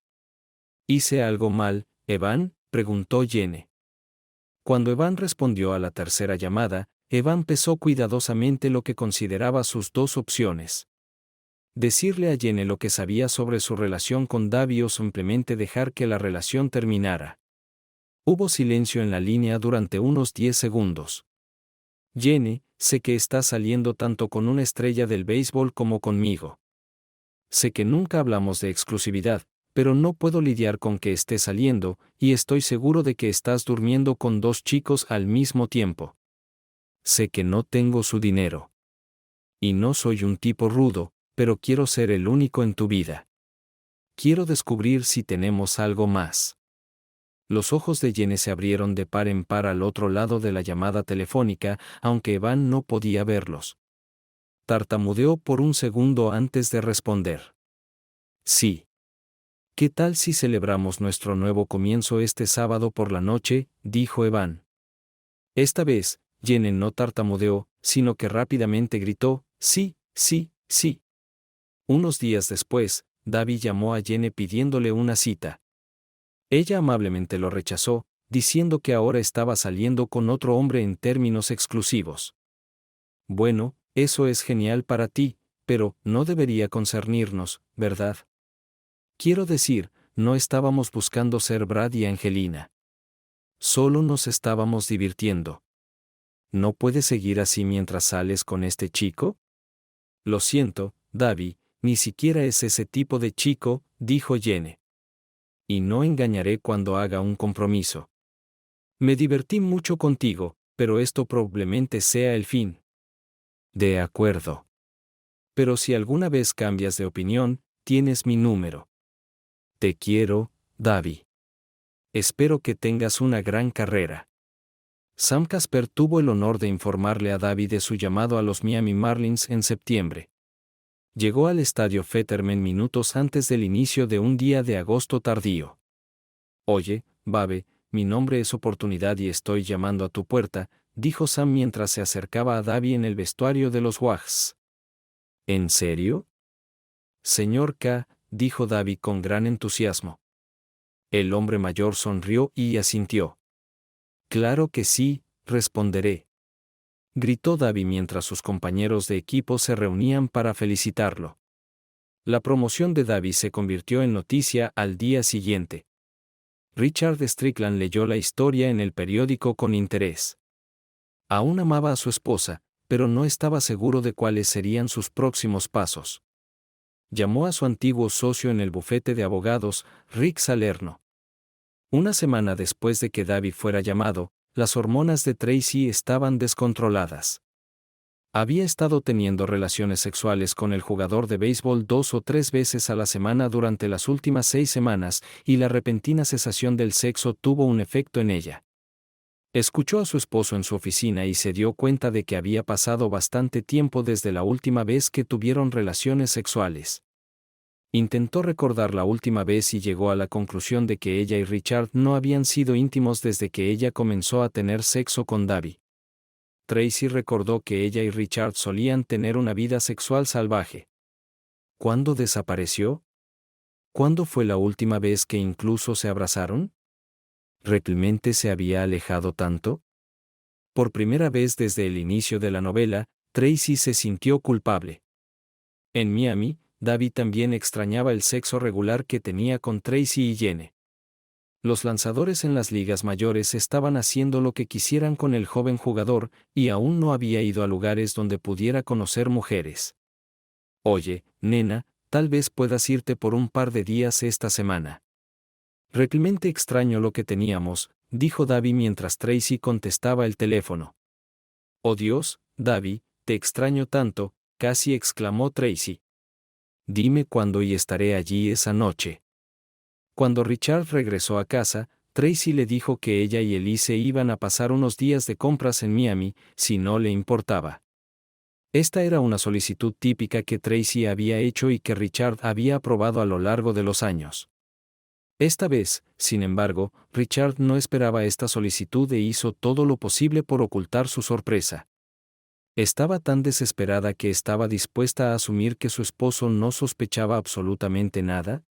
¿Hice algo mal, Evan?, preguntó Jenny. Cuando Evan respondió a la tercera llamada, Evan pesó cuidadosamente lo que consideraba sus dos opciones. Decirle a Jenny lo que sabía sobre su relación con Davi o simplemente dejar que la relación terminara. Hubo silencio en la línea durante unos 10 segundos. Jenny, sé que estás saliendo tanto con una estrella del béisbol como conmigo. Sé que nunca hablamos de exclusividad, pero no puedo lidiar con que estés saliendo, y estoy seguro de que estás durmiendo con dos chicos al mismo tiempo. Sé que no tengo su dinero. Y no soy un tipo rudo, pero quiero ser el único en tu vida. Quiero descubrir si tenemos algo más. Los ojos de Jenny se abrieron de par en par al otro lado de la llamada telefónica, aunque Evan no podía verlos. Tartamudeó por un segundo antes de responder. Sí. ¿Qué tal si celebramos nuestro nuevo comienzo este sábado por la noche?, dijo Evan. Esta vez, Jenny no tartamudeó, sino que rápidamente gritó, sí, sí, sí. Unos días después, Davi llamó a Jenny pidiéndole una cita. Ella amablemente lo rechazó, diciendo que ahora estaba saliendo con otro hombre en términos exclusivos. Bueno, eso es genial para ti, pero no debería concernirnos, ¿verdad? Quiero decir, no estábamos buscando ser Brad y Angelina. Solo nos estábamos divirtiendo. ¿No puedes seguir así mientras sales con este chico? Lo siento, Davi, ni siquiera es ese tipo de chico, dijo Jenny. Y no engañaré cuando haga un compromiso. Me divertí mucho contigo, pero esto probablemente sea el fin. De acuerdo. Pero si alguna vez cambias de opinión, tienes mi número. Te quiero, Davi. Espero que tengas una gran carrera. Sam Casper tuvo el honor de informarle a Davi de su llamado a los Miami Marlins en septiembre. Llegó al estadio Fetterman minutos antes del inicio de un día de agosto tardío. Oye, Babe, mi nombre es Oportunidad y estoy llamando a tu puerta, dijo Sam mientras se acercaba a Davi en el vestuario de los Wags. ¿En serio? Señor K., dijo Davi con gran entusiasmo. El hombre mayor sonrió y asintió. Claro que sí, responderé. Gritó Davi mientras sus compañeros de equipo se reunían para felicitarlo. La promoción de Davi se convirtió en noticia al día siguiente. Richard Strickland leyó la historia en el periódico con interés. Aún amaba a su esposa, pero no estaba seguro de cuáles serían sus próximos pasos. Llamó a su antiguo socio en el bufete de abogados, Rick Salerno. Una semana después de que Davi fuera llamado, las hormonas de Tracy estaban descontroladas. Había estado teniendo relaciones sexuales con el jugador de béisbol 2 o 3 veces a la semana durante las últimas 6 semanas, y la repentina cesación del sexo tuvo un efecto en ella. Escuchó a su esposo en su oficina y se dio cuenta de que había pasado bastante tiempo desde la última vez que tuvieron relaciones sexuales. Intentó recordar la última vez y llegó a la conclusión de que ella y Richard no habían sido íntimos desde que ella comenzó a tener sexo con Davi. Tracy recordó que ella y Richard solían tener una vida sexual salvaje. ¿Cuándo desapareció? ¿Cuándo fue la última vez que incluso se abrazaron? ¿Realmente se había alejado tanto? Por primera vez desde el inicio de la novela, Tracy se sintió culpable. En Miami, Davi también extrañaba el sexo regular que tenía con Tracy y Jenny. Los lanzadores en las ligas mayores estaban haciendo lo que quisieran con el joven jugador, y aún no había ido a lugares donde pudiera conocer mujeres. Oye, nena, tal vez puedas irte por un par de días esta semana. Realmente extraño lo que teníamos, dijo Davi mientras Tracy contestaba el teléfono. Oh Dios, Davi, te extraño tanto, casi exclamó Tracy. Dime cuándo y estaré allí esa noche. Cuando Richard regresó a casa, Tracy le dijo que ella y Elise iban a pasar unos días de compras en Miami, si no le importaba. Esta era una solicitud típica que Tracy había hecho y que Richard había aprobado a lo largo de los años. Esta vez, sin embargo, Richard no esperaba esta solicitud e hizo todo lo posible por ocultar su sorpresa. Estaba tan desesperada que estaba dispuesta a asumir que su esposo no sospechaba absolutamente nada.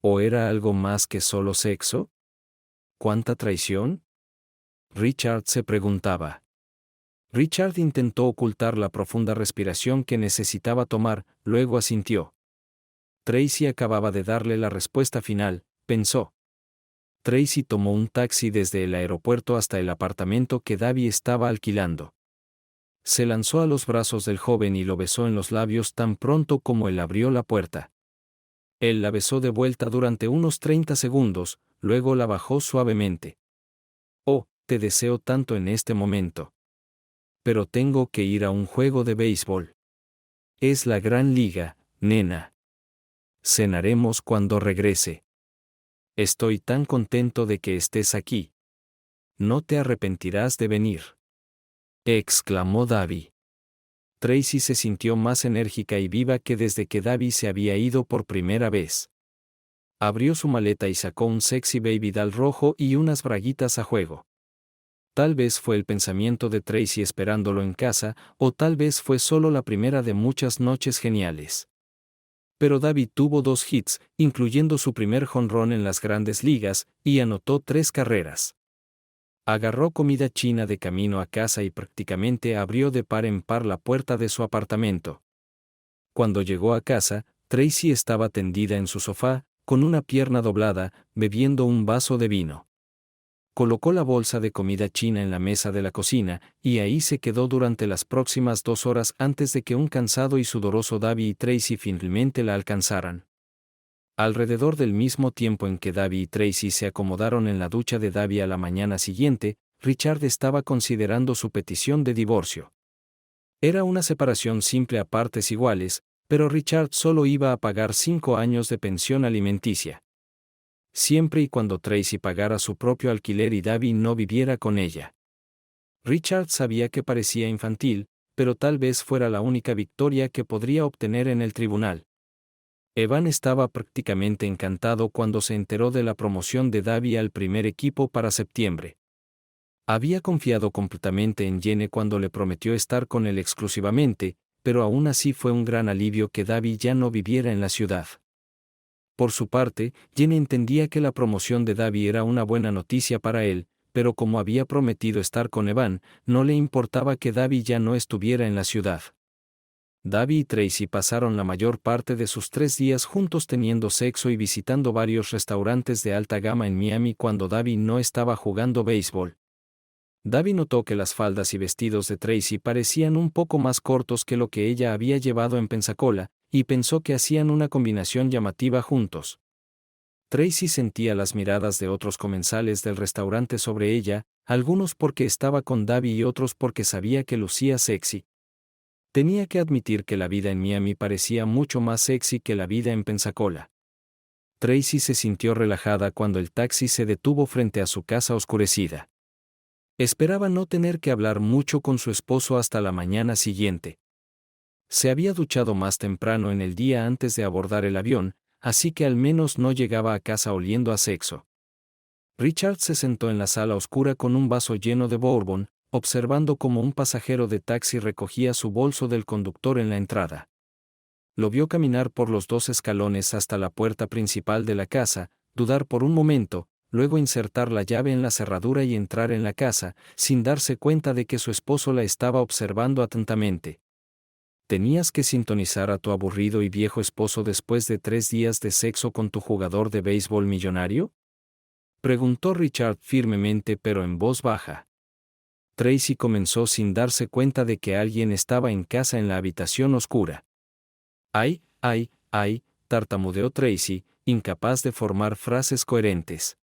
¿O era algo más que solo sexo? ¿Cuánta traición? Richard se preguntaba. Richard intentó ocultar la profunda respiración que necesitaba tomar, luego asintió. Tracy acababa de darle la respuesta final, pensó. Tracy tomó un taxi desde el aeropuerto hasta el apartamento que Davi estaba alquilando. Se lanzó a los brazos del joven y lo besó en los labios tan pronto como él abrió la puerta. Él la besó de vuelta durante unos 30 segundos, luego la bajó suavemente. Oh, te deseo tanto en este momento. Pero tengo que ir a un juego de béisbol. Es la gran liga, nena. Cenaremos cuando regrese. Estoy tan contento de que estés aquí. No te arrepentirás de venir. Exclamó Davi. Tracy se sintió más enérgica y viva que desde que Davi se había ido por primera vez. Abrió su maleta y sacó un sexy baby doll rojo y unas braguitas a juego. Tal vez fue el pensamiento de Tracy esperándolo en casa, o tal vez fue solo la primera de muchas noches geniales. Pero Davi tuvo 2 hits, incluyendo su primer jonrón en las grandes ligas, y anotó 3 carreras. Agarró comida china de camino a casa y prácticamente abrió de par en par la puerta de su apartamento. Cuando llegó a casa, Tracy estaba tendida en su sofá, con una pierna doblada, bebiendo un vaso de vino. Colocó la bolsa de comida china en la mesa de la cocina, y ahí se quedó durante las próximas 2 horas antes de que un cansado y sudoroso Davi y Tracy finalmente la alcanzaran. Alrededor del mismo tiempo en que Davi y Tracy se acomodaron en la ducha de Davi a la mañana siguiente, Richard estaba considerando su petición de divorcio. Era una separación simple a partes iguales, pero Richard solo iba a pagar 5 años de pensión alimenticia. Siempre y cuando Tracy pagara su propio alquiler y Davi no viviera con ella. Richard sabía que parecía infantil, pero tal vez fuera la única victoria que podría obtener en el tribunal. Evan estaba prácticamente encantado cuando se enteró de la promoción de Davi al primer equipo para septiembre. Había confiado completamente en Jenny cuando le prometió estar con él exclusivamente, pero aún así fue un gran alivio que Davi ya no viviera en la ciudad. Por su parte, Jenny entendía que la promoción de Davi era una buena noticia para él, pero como había prometido estar con Evan, no le importaba que Davi ya no estuviera en la ciudad. Davi y Tracy pasaron la mayor parte de sus 3 días juntos teniendo sexo y visitando varios restaurantes de alta gama en Miami cuando Davi no estaba jugando béisbol. Davi notó que las faldas y vestidos de Tracy parecían un poco más cortos que lo que ella había llevado en Pensacola, y pensó que hacían una combinación llamativa juntos. Tracy sentía las miradas de otros comensales del restaurante sobre ella, algunos porque estaba con Davi y otros porque sabía que lucía sexy. Tenía que admitir que la vida en Miami parecía mucho más sexy que la vida en Pensacola. Tracy se sintió relajada cuando el taxi se detuvo frente a su casa oscurecida. Esperaba no tener que hablar mucho con su esposo hasta la mañana siguiente. Se había duchado más temprano en el día antes de abordar el avión, así que al menos no llegaba a casa oliendo a sexo. Richard se sentó en la sala oscura con un vaso lleno de bourbon, observando cómo un pasajero de taxi recogía su bolso del conductor en la entrada. Lo vio caminar por los 2 escalones hasta la puerta principal de la casa, dudar por un momento, luego insertar la llave en la cerradura y entrar en la casa, sin darse cuenta de que su esposo la estaba observando atentamente. ¿Tenías que sintonizar a tu aburrido y viejo esposo después de 3 días de sexo con tu jugador de béisbol millonario?, preguntó Richard firmemente pero en voz baja. Tracy comenzó sin darse cuenta de que alguien estaba en casa en la habitación oscura. ¡Ay, ay, ay!, tartamudeó Tracy, incapaz de formar frases coherentes.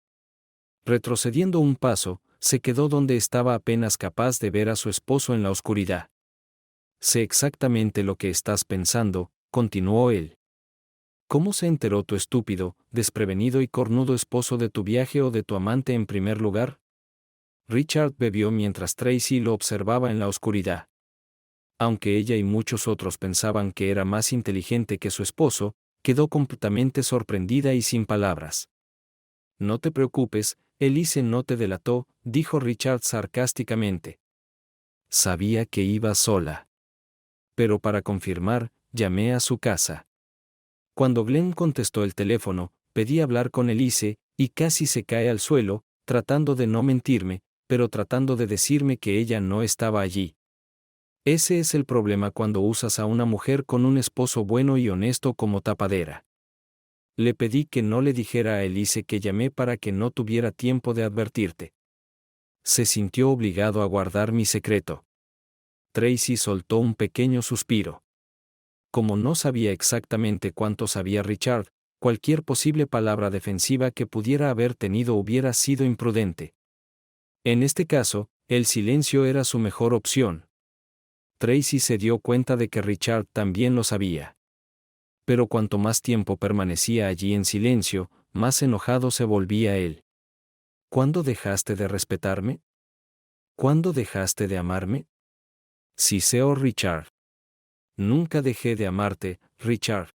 Retrocediendo un paso, se quedó donde estaba apenas capaz de ver a su esposo en la oscuridad. Sé exactamente lo que estás pensando, continuó él. ¿Cómo se enteró tu estúpido, desprevenido y cornudo esposo de tu viaje o de tu amante en primer lugar? Richard bebió mientras Tracy lo observaba en la oscuridad. Aunque ella y muchos otros pensaban que era más inteligente que su esposo, quedó completamente sorprendida y sin palabras. No te preocupes, Elise no te delató, dijo Richard sarcásticamente. Sabía que iba sola. Pero para confirmar, llamé a su casa. Cuando Glenn contestó el teléfono, pedí hablar con Elise, y casi se cae al suelo, tratando de no mentirme, pero tratando de decirme que ella no estaba allí. Ese es el problema cuando usas a una mujer con un esposo bueno y honesto como tapadera. Le pedí que no le dijera a Elise que llamé para que no tuviera tiempo de advertirte. Se sintió obligado a guardar mi secreto. Tracy soltó un pequeño suspiro. Como no sabía exactamente cuánto sabía Richard, cualquier posible palabra defensiva que pudiera haber tenido hubiera sido imprudente. En este caso, el silencio era su mejor opción. Tracy se dio cuenta de que Richard también lo sabía. Pero cuanto más tiempo permanecía allí en silencio, más enojado se volvía él. ¿Cuándo dejaste de respetarme? ¿Cuándo dejaste de amarme? Siseó Richard. Nunca dejé de amarte, Richard.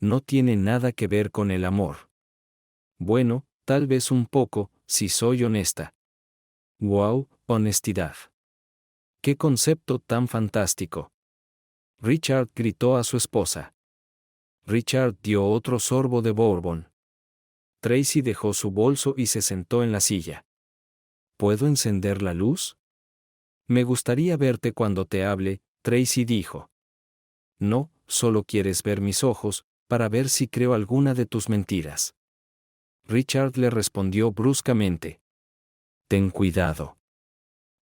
No tiene nada que ver con el amor. Bueno, tal vez un poco, si soy honesta. Wow, honestidad. ¡Qué concepto tan fantástico! Richard gritó a su esposa. Richard dio otro sorbo de bourbon. Tracy dejó su bolso y se sentó en la silla. ¿Puedo encender la luz? Me gustaría verte cuando te hable, Tracy dijo. No, solo quieres ver mis ojos, para ver si creo alguna de tus mentiras. Richard le respondió bruscamente. Ten cuidado.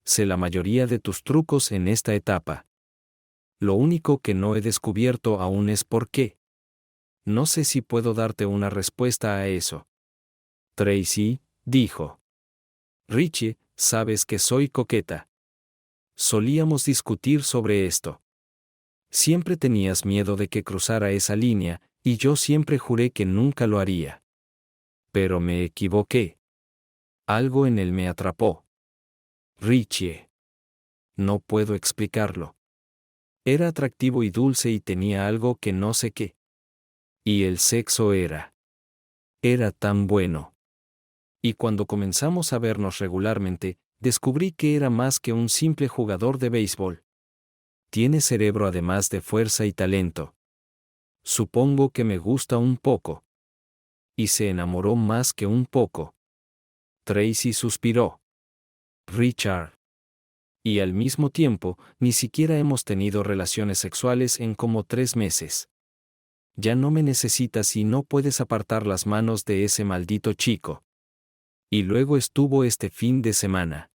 Sé la mayoría de tus trucos en esta etapa. Lo único que no he descubierto aún es por qué. No sé si puedo darte una respuesta a eso. Tracy, dijo. Richie, sabes que soy coqueta. Solíamos discutir sobre esto. Siempre tenías miedo de que cruzara esa línea, y yo siempre juré que nunca lo haría. Pero me equivoqué. Algo en él me atrapó. Richie. No puedo explicarlo. Era atractivo y dulce y tenía algo que no sé qué. Y el sexo era tan bueno. Y cuando comenzamos a vernos regularmente, descubrí que era más que un simple jugador de béisbol. Tiene cerebro además de fuerza y talento. Supongo que me gusta un poco. Y se enamoró más que un poco. Tracy suspiró. Richard. Y al mismo tiempo, ni siquiera hemos tenido relaciones sexuales en como 3 meses. Ya no me necesitas y no puedes apartar las manos de ese maldito chico. Y luego estuvo este fin de semana.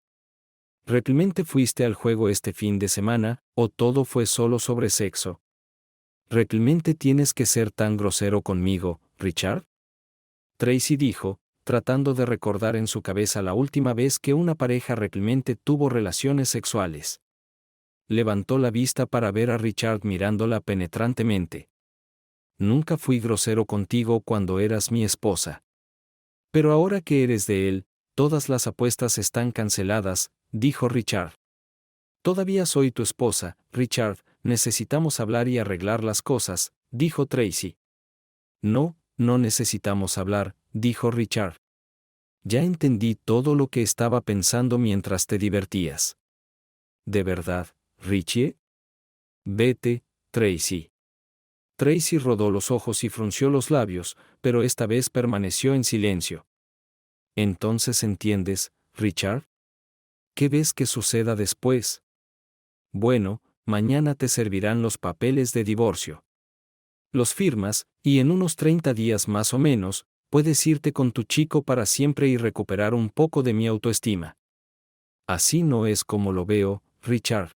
¿Realmente fuiste al juego este fin de semana, o todo fue solo sobre sexo? ¿Realmente tienes que ser tan grosero conmigo, Richard? Tracy dijo, tratando de recordar en su cabeza la última vez que una pareja realmente tuvo relaciones sexuales. Levantó la vista para ver a Richard mirándola penetrantemente. Nunca fui grosero contigo cuando eras mi esposa. Pero ahora que eres de él, todas las apuestas están canceladas, dijo Richard. Todavía soy tu esposa, Richard, necesitamos hablar y arreglar las cosas, dijo Tracy. No, no necesitamos hablar, dijo Richard. Ya entendí todo lo que estaba pensando mientras te divertías. ¿De verdad, Richie? Vete, Tracy. Tracy rodó los ojos y frunció los labios, pero esta vez permaneció en silencio. ¿Entonces entiendes, Richard? ¿Qué ves que suceda después? Bueno, mañana te servirán los papeles de divorcio. Los firmas, y en unos 30 días más o menos, puedes irte con tu chico para siempre y recuperar un poco de mi autoestima. Así no es como lo veo, Richard.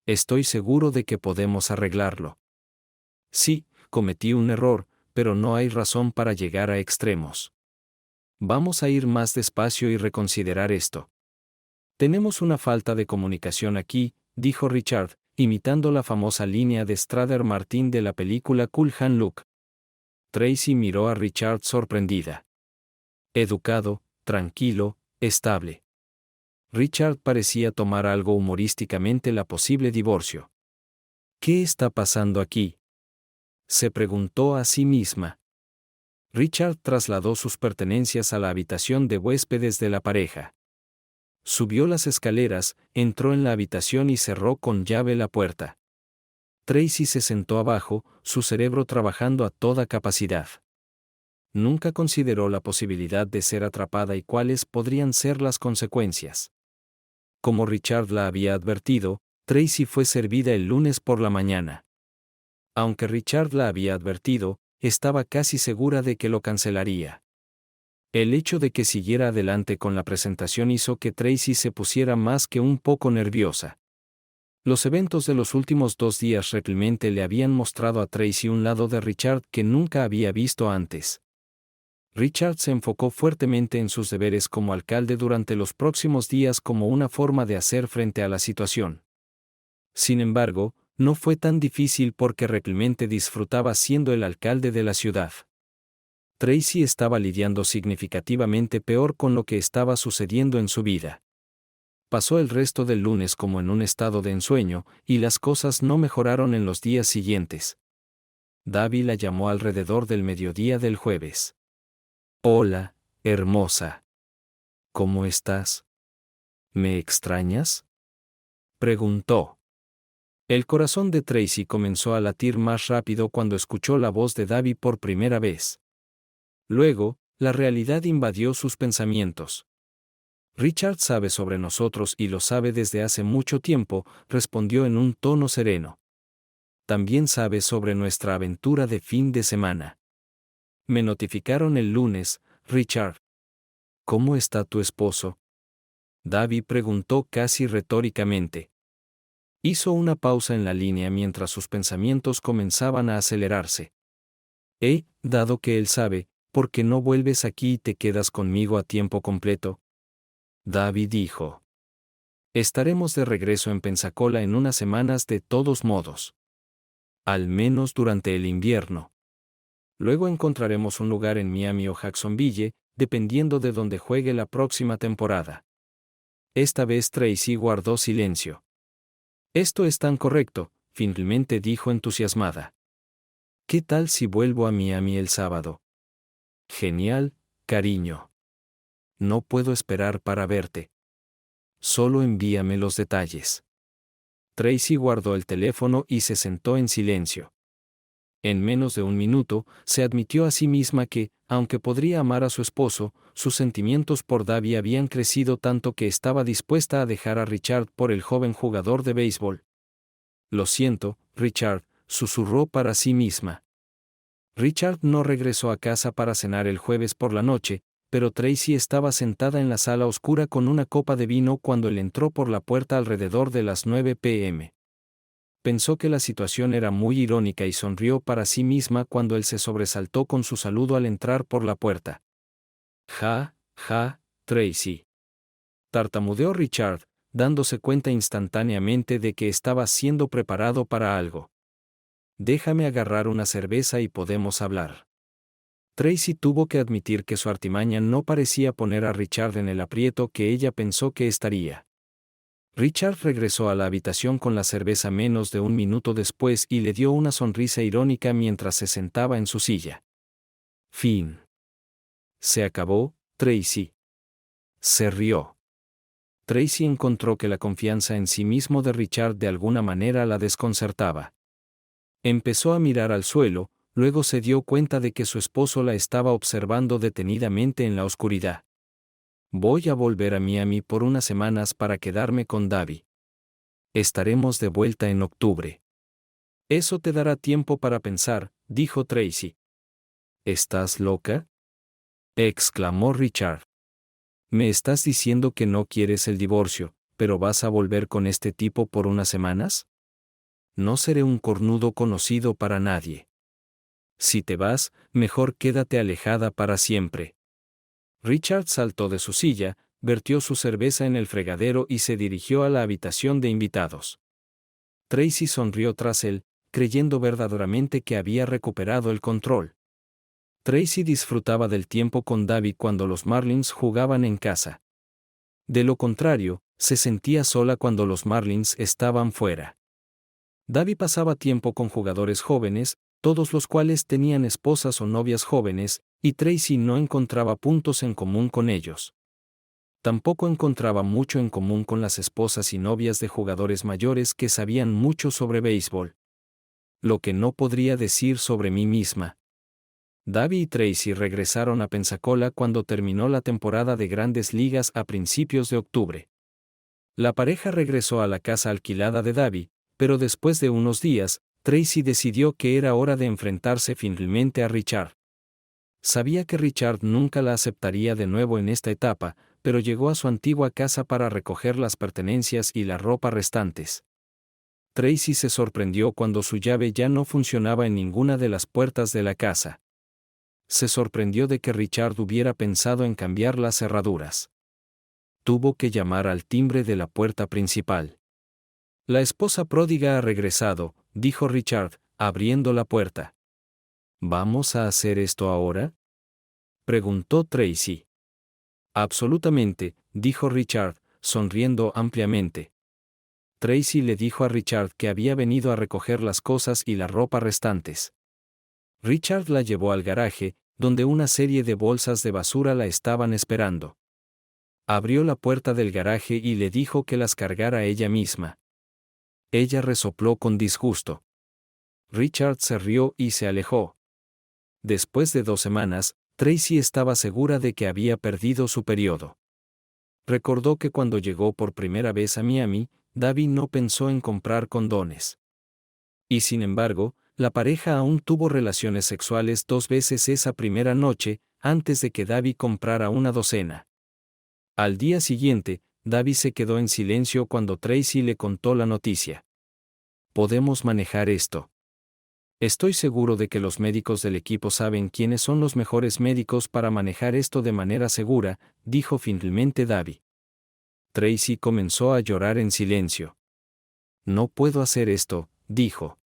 Estoy seguro de que podemos arreglarlo. Sí, cometí un error, pero no hay razón para llegar a extremos. Vamos a ir más despacio y reconsiderar esto. Tenemos una falta de comunicación aquí, dijo Richard, imitando la famosa línea de Strother Martin de la película Cool Hand Luke. Tracy miró a Richard sorprendida. Educado, tranquilo, estable. Richard parecía tomar algo humorísticamente la posible divorcio. ¿Qué está pasando aquí?, se preguntó a sí misma. Richard trasladó sus pertenencias a la habitación de huéspedes de la pareja. Subió las escaleras, entró en la habitación y cerró con llave la puerta. Tracy se sentó abajo, su cerebro trabajando a toda capacidad. Nunca consideró la posibilidad de ser atrapada y cuáles podrían ser las consecuencias. Como Richard la había advertido, Tracy fue servida el lunes por la mañana. Aunque Richard la había advertido, estaba casi segura de que lo cancelaría. El hecho de que siguiera adelante con la presentación hizo que Tracy se pusiera más que un poco nerviosa. Los eventos de los últimos 2 días realmente le habían mostrado a Tracy un lado de Richard que nunca había visto antes. Richard se enfocó fuertemente en sus deberes como alcalde durante los próximos días como una forma de hacer frente a la situación. Sin embargo, no fue tan difícil porque realmente disfrutaba siendo el alcalde de la ciudad. Tracy estaba lidiando significativamente peor con lo que estaba sucediendo en su vida. Pasó el resto del lunes como en un estado de ensueño, y las cosas no mejoraron en los días siguientes. Davi la llamó alrededor del mediodía del jueves. «Hola, hermosa. ¿Cómo estás? ¿Me extrañas?», preguntó. El corazón de Tracy comenzó a latir más rápido cuando escuchó la voz de Davi por primera vez. Luego, la realidad invadió sus pensamientos. «Richard sabe sobre nosotros y lo sabe desde hace mucho tiempo», respondió en un tono sereno. «También sabe sobre nuestra aventura de fin de semana. Me notificaron el lunes, Richard». «¿Cómo está tu esposo?», Davi preguntó casi retóricamente. Hizo una pausa en la línea mientras sus pensamientos comenzaban a acelerarse. Dado que él sabe, ¿por qué no vuelves aquí y te quedas conmigo a tiempo completo?», Davi dijo. «Estaremos de regreso en Pensacola en unas semanas de todos modos. Al menos durante el invierno. Luego encontraremos un lugar en Miami o Jacksonville, dependiendo de dónde juegue la próxima temporada». Esta vez Tracy guardó silencio. «Esto es tan correcto», finalmente dijo entusiasmada. «¿Qué tal si vuelvo a Miami el sábado?». «Genial, cariño. No puedo esperar para verte. Solo envíame los detalles». Tracy guardó el teléfono y se sentó en silencio. En menos de un minuto, se admitió a sí misma que, aunque podría amar a su esposo, sus sentimientos por Davi habían crecido tanto que estaba dispuesta a dejar a Richard por el joven jugador de béisbol. «Lo siento, Richard», susurró para sí misma. Richard no regresó a casa para cenar el jueves por la noche, pero Tracy estaba sentada en la sala oscura con una copa de vino cuando él entró por la puerta alrededor de las 9 p.m. Pensó que la situación era muy irónica y sonrió para sí misma cuando él se sobresaltó con su saludo al entrar por la puerta. «Ja, Tracy», tartamudeó Richard, dándose cuenta instantáneamente de que estaba siendo preparado para algo. «Déjame agarrar una cerveza y podemos hablar». Tracy tuvo que admitir que su artimaña no parecía poner a Richard en el aprieto que ella pensó que estaría. Richard regresó a la habitación con la cerveza menos de un minuto después y le dio una sonrisa irónica mientras se sentaba en su silla. «Fin. Se acabó, Tracy». Se rió. Tracy encontró que la confianza en sí mismo de Richard de alguna manera la desconcertaba. Empezó a mirar al suelo, luego se dio cuenta de que su esposo la estaba observando detenidamente en la oscuridad. «Voy a volver a Miami por unas semanas para quedarme con Davi. Estaremos de vuelta en octubre». «Eso te dará tiempo para pensar», dijo Tracy. «¿Estás loca?», exclamó Richard. «Me estás diciendo que no quieres el divorcio, pero vas a volver con este tipo por unas semanas? No seré un cornudo conocido para nadie. Si te vas, mejor quédate alejada para siempre». Richard saltó de su silla, vertió su cerveza en el fregadero y se dirigió a la habitación de invitados. Tracy sonrió tras él, creyendo verdaderamente que había recuperado el control. Tracy disfrutaba del tiempo con Davi cuando los Marlins jugaban en casa. De lo contrario, se sentía sola cuando los Marlins estaban fuera. Davi pasaba tiempo con jugadores jóvenes, todos los cuales tenían esposas o novias jóvenes, y Tracy no encontraba puntos en común con ellos. Tampoco encontraba mucho en común con las esposas y novias de jugadores mayores que sabían mucho sobre béisbol. Lo que no podría decir sobre mí misma. Davi y Tracy regresaron a Pensacola cuando terminó la temporada de Grandes Ligas a principios de octubre. La pareja regresó a la casa alquilada de Davy, pero después de unos días, Tracy decidió que era hora de enfrentarse finalmente a Richard. Sabía que Richard nunca la aceptaría de nuevo en esta etapa, pero llegó a su antigua casa para recoger las pertenencias y la ropa restantes. Tracy se sorprendió cuando su llave ya no funcionaba en ninguna de las puertas de la casa. Se sorprendió de que Richard hubiera pensado en cambiar las cerraduras. Tuvo que llamar al timbre de la puerta principal. La esposa pródiga ha regresado, dijo Richard, abriendo la puerta. ¿Vamos a hacer esto ahora?, preguntó Tracy. Absolutamente, dijo Richard, sonriendo ampliamente. Tracy le dijo a Richard que había venido a recoger las cosas y la ropa restantes. Richard la llevó al garaje, donde una serie de bolsas de basura la estaban esperando. Abrió la puerta del garaje y le dijo que las cargara ella misma. Ella resopló con disgusto. Richard se rió y se alejó. Después de 2 semanas, Tracy estaba segura de que había perdido su periodo. Recordó que cuando llegó por primera vez a Miami, Davy no pensó en comprar condones. Y sin embargo, la pareja aún tuvo relaciones sexuales 2 veces esa primera noche, antes de que Davy comprara una docena. Al día siguiente, Davy se quedó en silencio cuando Tracy le contó la noticia. ¿Podemos manejar esto? Estoy seguro de que los médicos del equipo saben quiénes son los mejores médicos para manejar esto de manera segura, dijo finalmente Davy. Tracy comenzó a llorar en silencio. No puedo hacer esto, dijo.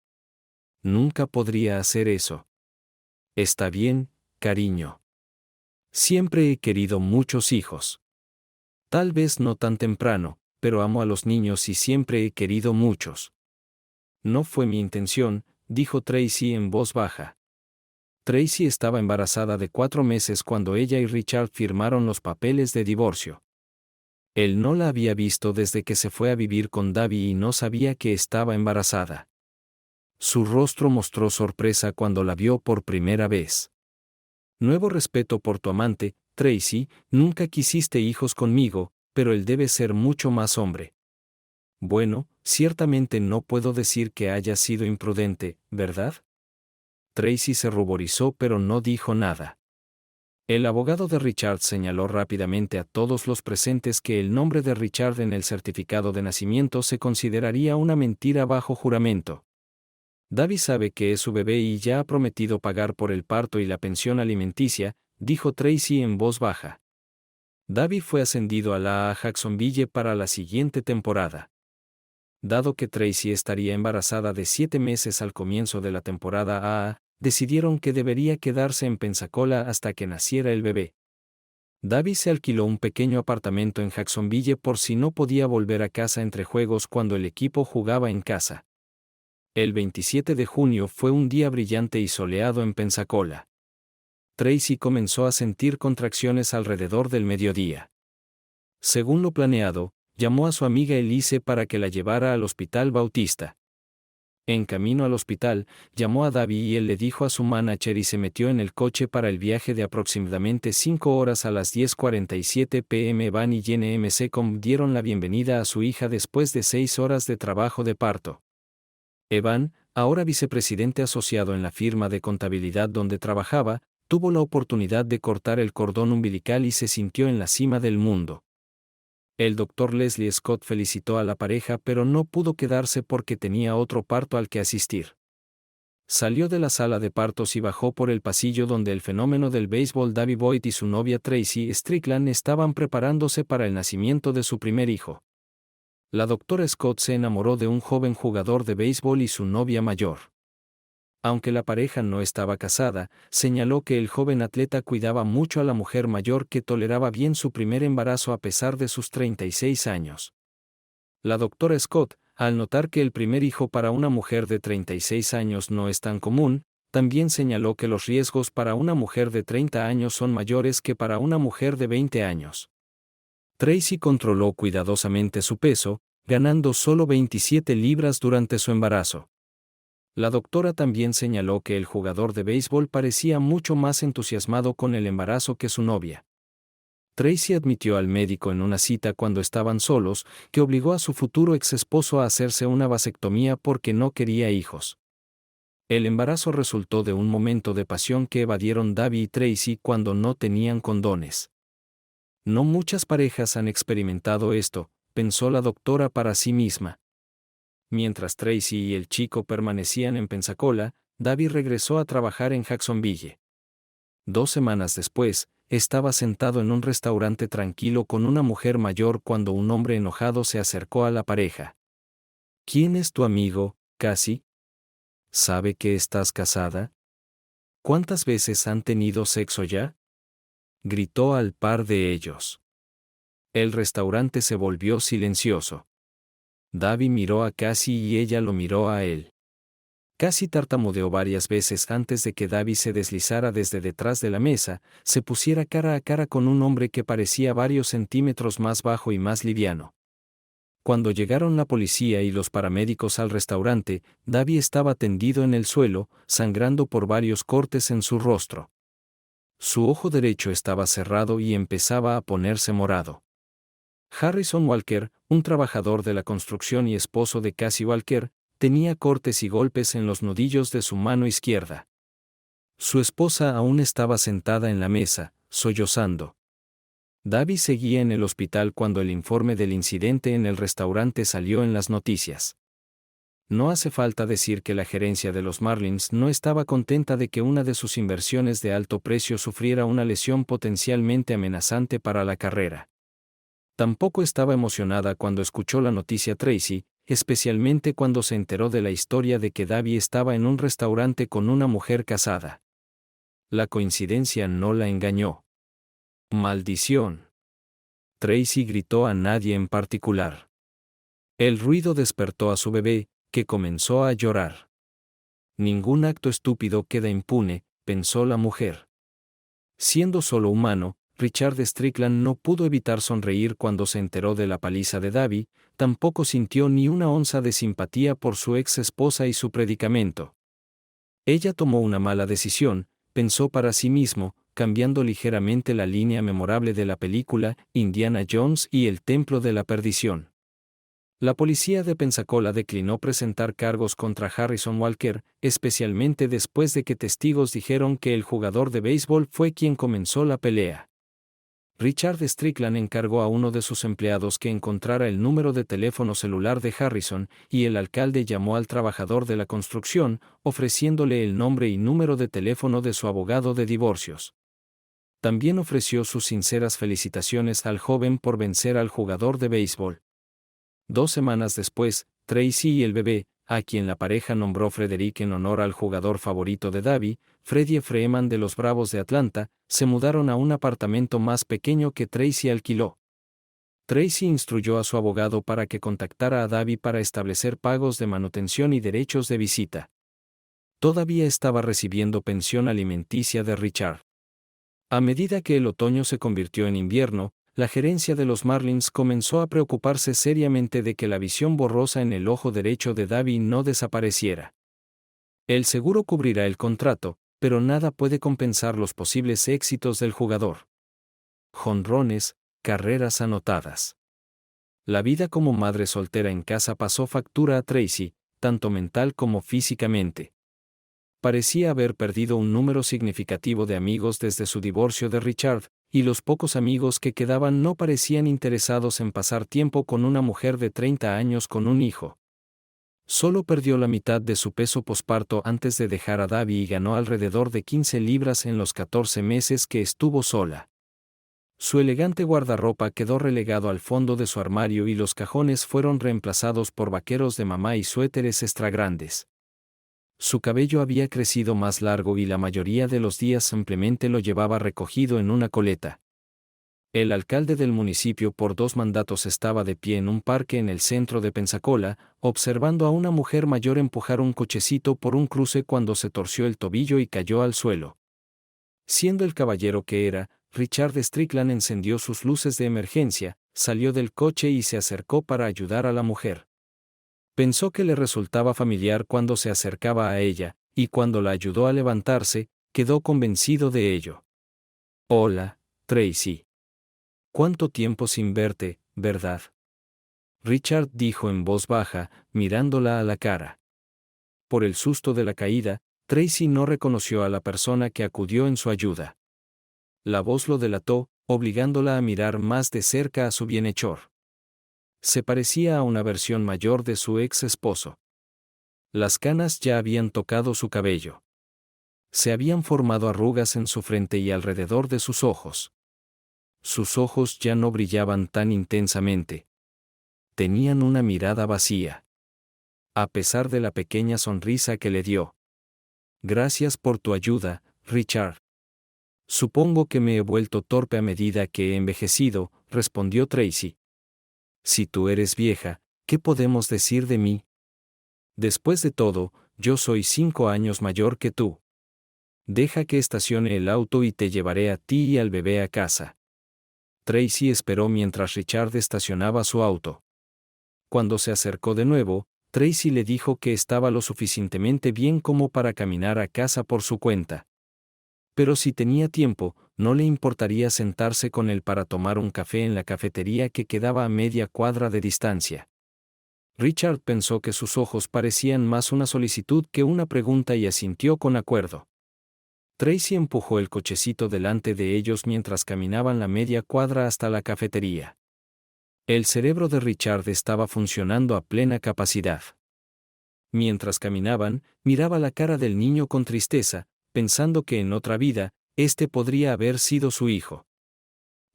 Nunca podría hacer eso. Está bien, cariño. Siempre he querido muchos hijos. Tal vez no tan temprano, pero amo a los niños y siempre he querido muchos. No fue mi intención, dijo Tracy en voz baja. Tracy estaba embarazada de 4 meses cuando ella y Richard firmaron los papeles de divorcio. Él no la había visto desde que se fue a vivir con Davy y no sabía que estaba embarazada. Su rostro mostró sorpresa cuando la vio por primera vez. Nuevo respeto por tu amante, Tracy, nunca quisiste hijos conmigo, pero él debe ser mucho más hombre. Bueno, ciertamente no puedo decir que haya sido imprudente, ¿verdad? Tracy se ruborizó pero no dijo nada. El abogado de Richard señaló rápidamente a todos los presentes que el nombre de Richard en el certificado de nacimiento se consideraría una mentira bajo juramento. Davy sabe que es su bebé y ya ha prometido pagar por el parto y la pensión alimenticia, dijo Tracy en voz baja. Davy fue ascendido a la Jacksonville para la siguiente temporada. Dado que Tracy estaría embarazada de 7 meses al comienzo de la temporada A, decidieron que debería quedarse en Pensacola hasta que naciera el bebé. Davy se alquiló un pequeño apartamento en Jacksonville por si no podía volver a casa entre juegos cuando el equipo jugaba en casa. El 27 de junio fue un día brillante y soleado en Pensacola. Tracy comenzó a sentir contracciones alrededor del mediodía. Según lo planeado, llamó a su amiga Elise para que la llevara al Hospital Bautista. En camino al hospital, llamó a Davy y él le dijo a su manager y se metió en el coche para el viaje de aproximadamente 5 horas a las 10:47 p.m. Van y Jenny McComb dieron la bienvenida a su hija después de 6 horas de trabajo de parto. Evan, ahora vicepresidente asociado en la firma de contabilidad donde trabajaba, tuvo la oportunidad de cortar el cordón umbilical y se sintió en la cima del mundo. El Dr. Leslie Scott felicitó a la pareja pero no pudo quedarse porque tenía otro parto al que asistir. Salió de la sala de partos y bajó por el pasillo donde el fenómeno del béisbol Davy Boyd y su novia Tracy Strickland estaban preparándose para el nacimiento de su primer hijo. La doctora Scott se enamoró de un joven jugador de béisbol y su novia mayor. Aunque la pareja no estaba casada, señaló que el joven atleta cuidaba mucho a la mujer mayor que toleraba bien su primer embarazo a pesar de sus 36 años. La doctora Scott, al notar que el primer hijo para una mujer de 36 años no es tan común, también señaló que los riesgos para una mujer de 30 años son mayores que para una mujer de 20 años. Tracy controló cuidadosamente su peso, ganando solo 27 libras durante su embarazo. La doctora también señaló que el jugador de béisbol parecía mucho más entusiasmado con el embarazo que su novia. Tracy admitió al médico en una cita cuando estaban solos que obligó a su futuro ex esposo a hacerse una vasectomía porque no quería hijos. El embarazo resultó de un momento de pasión que evadieron Davy y Tracy cuando no tenían condones. No muchas parejas han experimentado esto, pensó la doctora para sí misma. Mientras Tracy y el chico permanecían en Pensacola, Davy regresó a trabajar en Jacksonville. 2 semanas después, estaba sentado en un restaurante tranquilo con una mujer mayor cuando un hombre enojado se acercó a la pareja. ¿Quién es tu amigo, Cassie? ¿Sabe que estás casada? ¿Cuántas veces han tenido sexo ya? Gritó al par de ellos. El restaurante se volvió silencioso. Davy miró a Cassie y ella lo miró a él. Cassie tartamudeó varias veces antes de que Davy se deslizara desde detrás de la mesa, se pusiera cara a cara con un hombre que parecía varios centímetros más bajo y más liviano. Cuando llegaron la policía y los paramédicos al restaurante, Davy estaba tendido en el suelo, sangrando por varios cortes en su rostro. Su ojo derecho estaba cerrado y empezaba a ponerse morado. Harrison Walker, un trabajador de la construcción y esposo de Cassie Walker, tenía cortes y golpes en los nudillos de su mano izquierda. Su esposa aún estaba sentada en la mesa, sollozando. Davy seguía en el hospital cuando el informe del incidente en el restaurante salió en las noticias. No hace falta decir que la gerencia de los Marlins no estaba contenta de que una de sus inversiones de alto precio sufriera una lesión potencialmente amenazante para la carrera. Tampoco estaba emocionada cuando escuchó la noticia Tracy, especialmente cuando se enteró de la historia de que Davy estaba en un restaurante con una mujer casada. La coincidencia no la engañó. ¡Maldición! Tracy gritó a nadie en particular. El ruido despertó a su bebé, que comenzó a llorar. Ningún acto estúpido queda impune, pensó la mujer. Siendo solo humano, Richard Strickland no pudo evitar sonreír cuando se enteró de la paliza de Davy, tampoco sintió ni una onza de simpatía por su ex esposa y su predicamento. Ella tomó una mala decisión, pensó para sí mismo, cambiando ligeramente la línea memorable de la película Indiana Jones y el Templo de la Perdición. La policía de Pensacola declinó presentar cargos contra Harrison Walker, especialmente después de que testigos dijeron que el jugador de béisbol fue quien comenzó la pelea. Richard Strickland encargó a uno de sus empleados que encontrara el número de teléfono celular de Harrison, y el alcalde llamó al trabajador de la construcción, ofreciéndole el nombre y número de teléfono de su abogado de divorcios. También ofreció sus sinceras felicitaciones al joven por vencer al jugador de béisbol. 2 semanas después, Tracy y el bebé, a quien la pareja nombró Frederick en honor al jugador favorito de Davy, Freddie Freeman de los Bravos de Atlanta, se mudaron a un apartamento más pequeño que Tracy alquiló. Tracy instruyó a su abogado para que contactara a Davy para establecer pagos de manutención y derechos de visita. Todavía estaba recibiendo pensión alimenticia de Richard. A medida que el otoño se convirtió en invierno, la gerencia de los Marlins comenzó a preocuparse seriamente de que la visión borrosa en el ojo derecho de Davy no desapareciera. El seguro cubrirá el contrato, pero nada puede compensar los posibles éxitos del jugador. Jonrones, carreras anotadas. La vida como madre soltera en casa pasó factura a Tracy, tanto mental como físicamente. Parecía haber perdido un número significativo de amigos desde su divorcio de Richard, y los pocos amigos que quedaban no parecían interesados en pasar tiempo con una mujer de 30 años con un hijo. Solo perdió la mitad de su peso posparto antes de dejar a Davy y ganó alrededor de 15 libras en los 14 meses que estuvo sola. Su elegante guardarropa quedó relegado al fondo de su armario y los cajones fueron reemplazados por vaqueros de mamá y suéteres extra grandes. Su cabello había crecido más largo y la mayoría de los días simplemente lo llevaba recogido en una coleta. El alcalde del municipio por 2 mandatos estaba de pie en un parque en el centro de Pensacola, observando a una mujer mayor empujar un cochecito por un cruce cuando se torció el tobillo y cayó al suelo. Siendo el caballero que era, Richard Strickland encendió sus luces de emergencia, salió del coche y se acercó para ayudar a la mujer. Pensó que le resultaba familiar cuando se acercaba a ella, y cuando la ayudó a levantarse, quedó convencido de ello. Hola, Tracy. ¿Cuánto tiempo sin verte, verdad? Richard dijo en voz baja, mirándola a la cara. Por el susto de la caída, Tracy no reconoció a la persona que acudió en su ayuda. La voz lo delató, obligándola a mirar más de cerca a su bienhechor. Se parecía a una versión mayor de su ex esposo. Las canas ya habían tocado su cabello. Se habían formado arrugas en su frente y alrededor de sus ojos. Sus ojos ya no brillaban tan intensamente. Tenían una mirada vacía. A pesar de la pequeña sonrisa que le dio. Gracias por tu ayuda, Richard. Supongo que me he vuelto torpe a medida que he envejecido, respondió Tracy. Si tú eres vieja, ¿qué podemos decir de mí? Después de todo, yo soy 5 años mayor que tú. Deja que estacione el auto y te llevaré a ti y al bebé a casa. Tracy esperó mientras Richard estacionaba su auto. Cuando se acercó de nuevo, Tracy le dijo que estaba lo suficientemente bien como para caminar a casa por su cuenta. Pero si tenía tiempo, no le importaría sentarse con él para tomar un café en la cafetería que quedaba a media cuadra de distancia. Richard pensó que sus ojos parecían más una solicitud que una pregunta y asintió con acuerdo. Tracy empujó el cochecito delante de ellos mientras caminaban la media cuadra hasta la cafetería. El cerebro de Richard estaba funcionando a plena capacidad. Mientras caminaban, miraba la cara del niño con tristeza, pensando que en otra vida, este podría haber sido su hijo.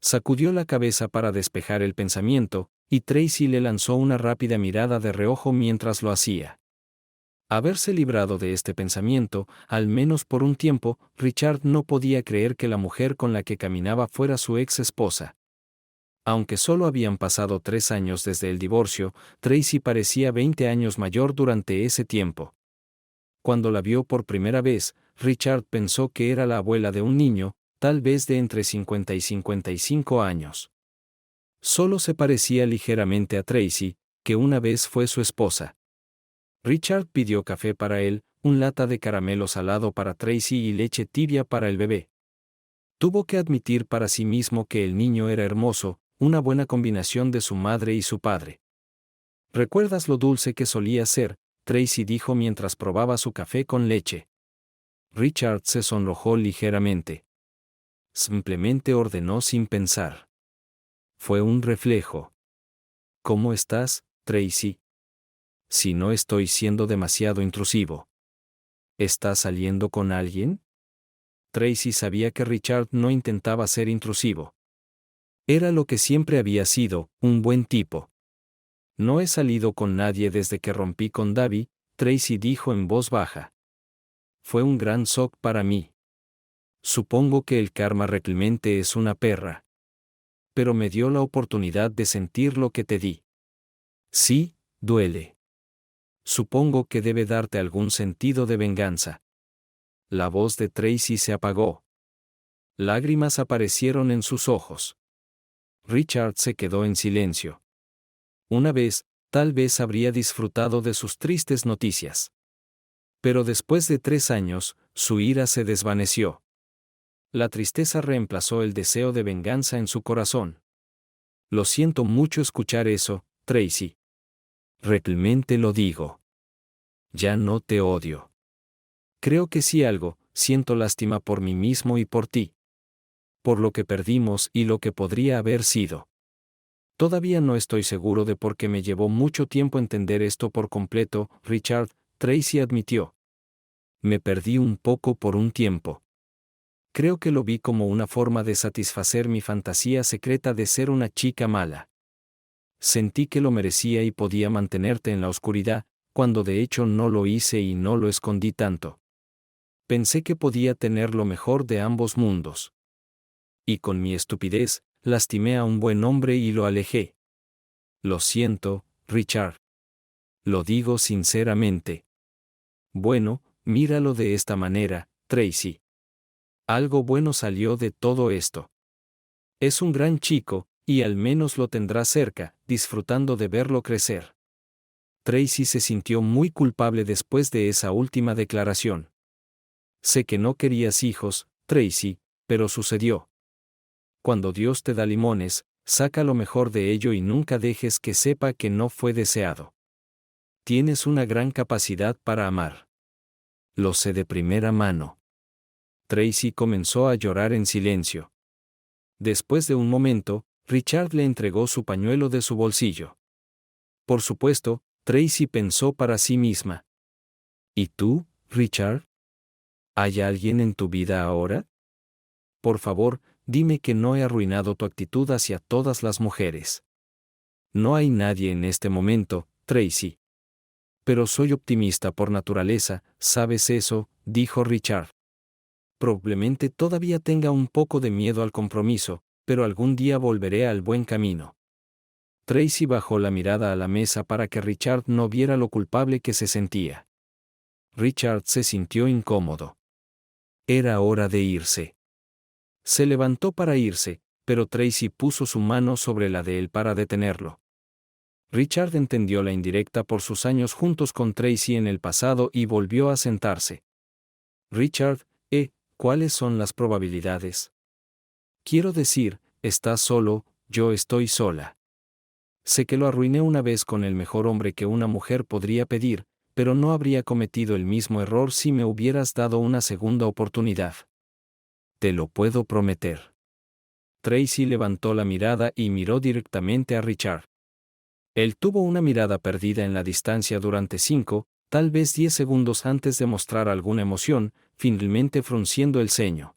Sacudió la cabeza para despejar el pensamiento, y Tracy le lanzó una rápida mirada de reojo mientras lo hacía. Haberse librado de este pensamiento, al menos por un tiempo, Richard no podía creer que la mujer con la que caminaba fuera su ex esposa. Aunque solo habían pasado 3 años desde el divorcio, Tracy parecía 20 años mayor durante ese tiempo. Cuando la vio por primera vez, Richard pensó que era la abuela de un niño, tal vez de entre 50 y 55 años. Solo se parecía ligeramente a Tracy, que una vez fue su esposa. Richard pidió café para él, un lata de caramelo salado para Tracy y leche tibia para el bebé. Tuvo que admitir para sí mismo que el niño era hermoso, una buena combinación de su madre y su padre. ¿Recuerdas lo dulce que solía ser?, Tracy dijo mientras probaba su café con leche. Richard se sonrojó ligeramente. Simplemente ordenó sin pensar. Fue un reflejo. ¿Cómo estás, Tracy? Si no estoy siendo demasiado intrusivo. ¿Estás saliendo con alguien? Tracy sabía que Richard no intentaba ser intrusivo. Era lo que siempre había sido, un buen tipo. No he salido con nadie desde que rompí con Davy, Tracy dijo en voz baja. Fue un gran shock para mí. Supongo que el karma realmente es una perra. Pero me dio la oportunidad de sentir lo que te di. Sí, duele. Supongo que debe darte algún sentido de venganza. La voz de Tracy se apagó. Lágrimas aparecieron en sus ojos. Richard se quedó en silencio. Una vez, tal vez habría disfrutado de sus tristes noticias. Pero después de 3 años, su ira se desvaneció. La tristeza reemplazó el deseo de venganza en su corazón. Lo siento mucho escuchar eso, Tracy. Realmente lo digo. Ya no te odio. Creo que sí algo, siento lástima por mí mismo y por ti. Por lo que perdimos y lo que podría haber sido. Todavía no estoy seguro de por qué me llevó mucho tiempo entender esto por completo, Richard, Tracy admitió. Me perdí un poco por un tiempo. Creo que lo vi como una forma de satisfacer mi fantasía secreta de ser una chica mala. Sentí que lo merecía y podía mantenerte en la oscuridad, cuando de hecho no lo hice y no lo escondí tanto. Pensé que podía tener lo mejor de ambos mundos. Y con mi estupidez, lastimé a un buen hombre y lo alejé. Lo siento, Richard. Lo digo sinceramente. Bueno, míralo de esta manera, Tracy. Algo bueno salió de todo esto. Es un gran chico, y al menos lo tendrá cerca, disfrutando de verlo crecer. Tracy se sintió muy culpable después de esa última declaración. Sé que no querías hijos, Tracy, pero sucedió. Cuando Dios te da limones, Saca lo mejor de ello y nunca dejes que sepa que no fue deseado. Tienes una gran capacidad para amar. Lo sé de primera mano. Tracy comenzó a llorar en silencio. Después de un momento, Richard le entregó su pañuelo de su bolsillo. Por supuesto, Tracy pensó para sí misma. ¿Y tú, Richard? ¿Hay alguien en tu vida ahora? Por favor, dime que no he arruinado tu actitud hacia todas las mujeres. No hay nadie en este momento, Tracy. Pero soy optimista por naturaleza, ¿sabes eso?, dijo Richard. Probablemente todavía tenga un poco de miedo al compromiso, pero algún día volveré al buen camino. Tracy bajó la mirada a la mesa para que Richard no viera lo culpable que se sentía. Richard se sintió incómodo. Era hora de irse. Se levantó para irse, pero Tracy puso su mano sobre la de él para detenerlo. Richard entendió la indirecta por sus años juntos con Tracy en el pasado y volvió a sentarse. Richard, ¿cuáles son las probabilidades? Quiero decir, estás solo, yo estoy sola. Sé que lo arruiné una vez con el mejor hombre que una mujer podría pedir, pero no habría cometido el mismo error si me hubieras dado una segunda oportunidad. Te lo puedo prometer. Tracy levantó la mirada y miró directamente a Richard. Él tuvo una mirada perdida en la distancia durante 5, tal vez 10 segundos antes de mostrar alguna emoción, finalmente frunciendo el ceño.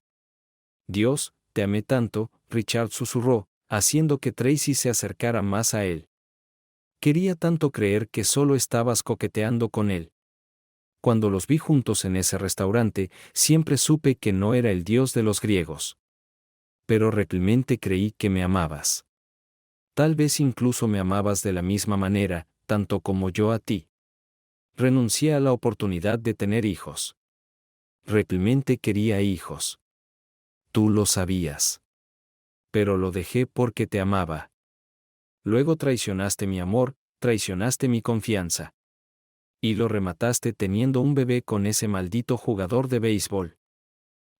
Dios, te amé tanto, Richard susurró, haciendo que Tracy se acercara más a él. Quería tanto creer que solo estabas coqueteando con él. Cuando los vi juntos en ese restaurante, siempre supe que no era el Dios de los griegos. Pero realmente creí que me amabas. Tal vez incluso me amabas de la misma manera, tanto como yo a ti. Renuncié a la oportunidad de tener hijos. Realmente quería hijos. Tú lo sabías. Pero lo dejé porque te amaba. Luego traicionaste mi amor, traicionaste mi confianza. Y lo remataste teniendo un bebé con ese maldito jugador de béisbol.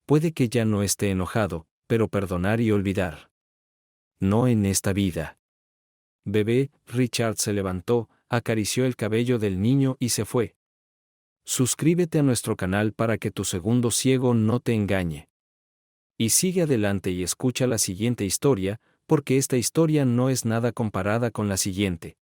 Puede que ya no esté enojado, pero perdonar y olvidar. No en esta vida. Bebé, Richard se levantó, acarició el cabello del niño y se fue. Suscríbete a nuestro canal para que tu segundo ciego no te engañe. Y sigue adelante y escucha la siguiente historia, porque esta historia no es nada comparada con la siguiente.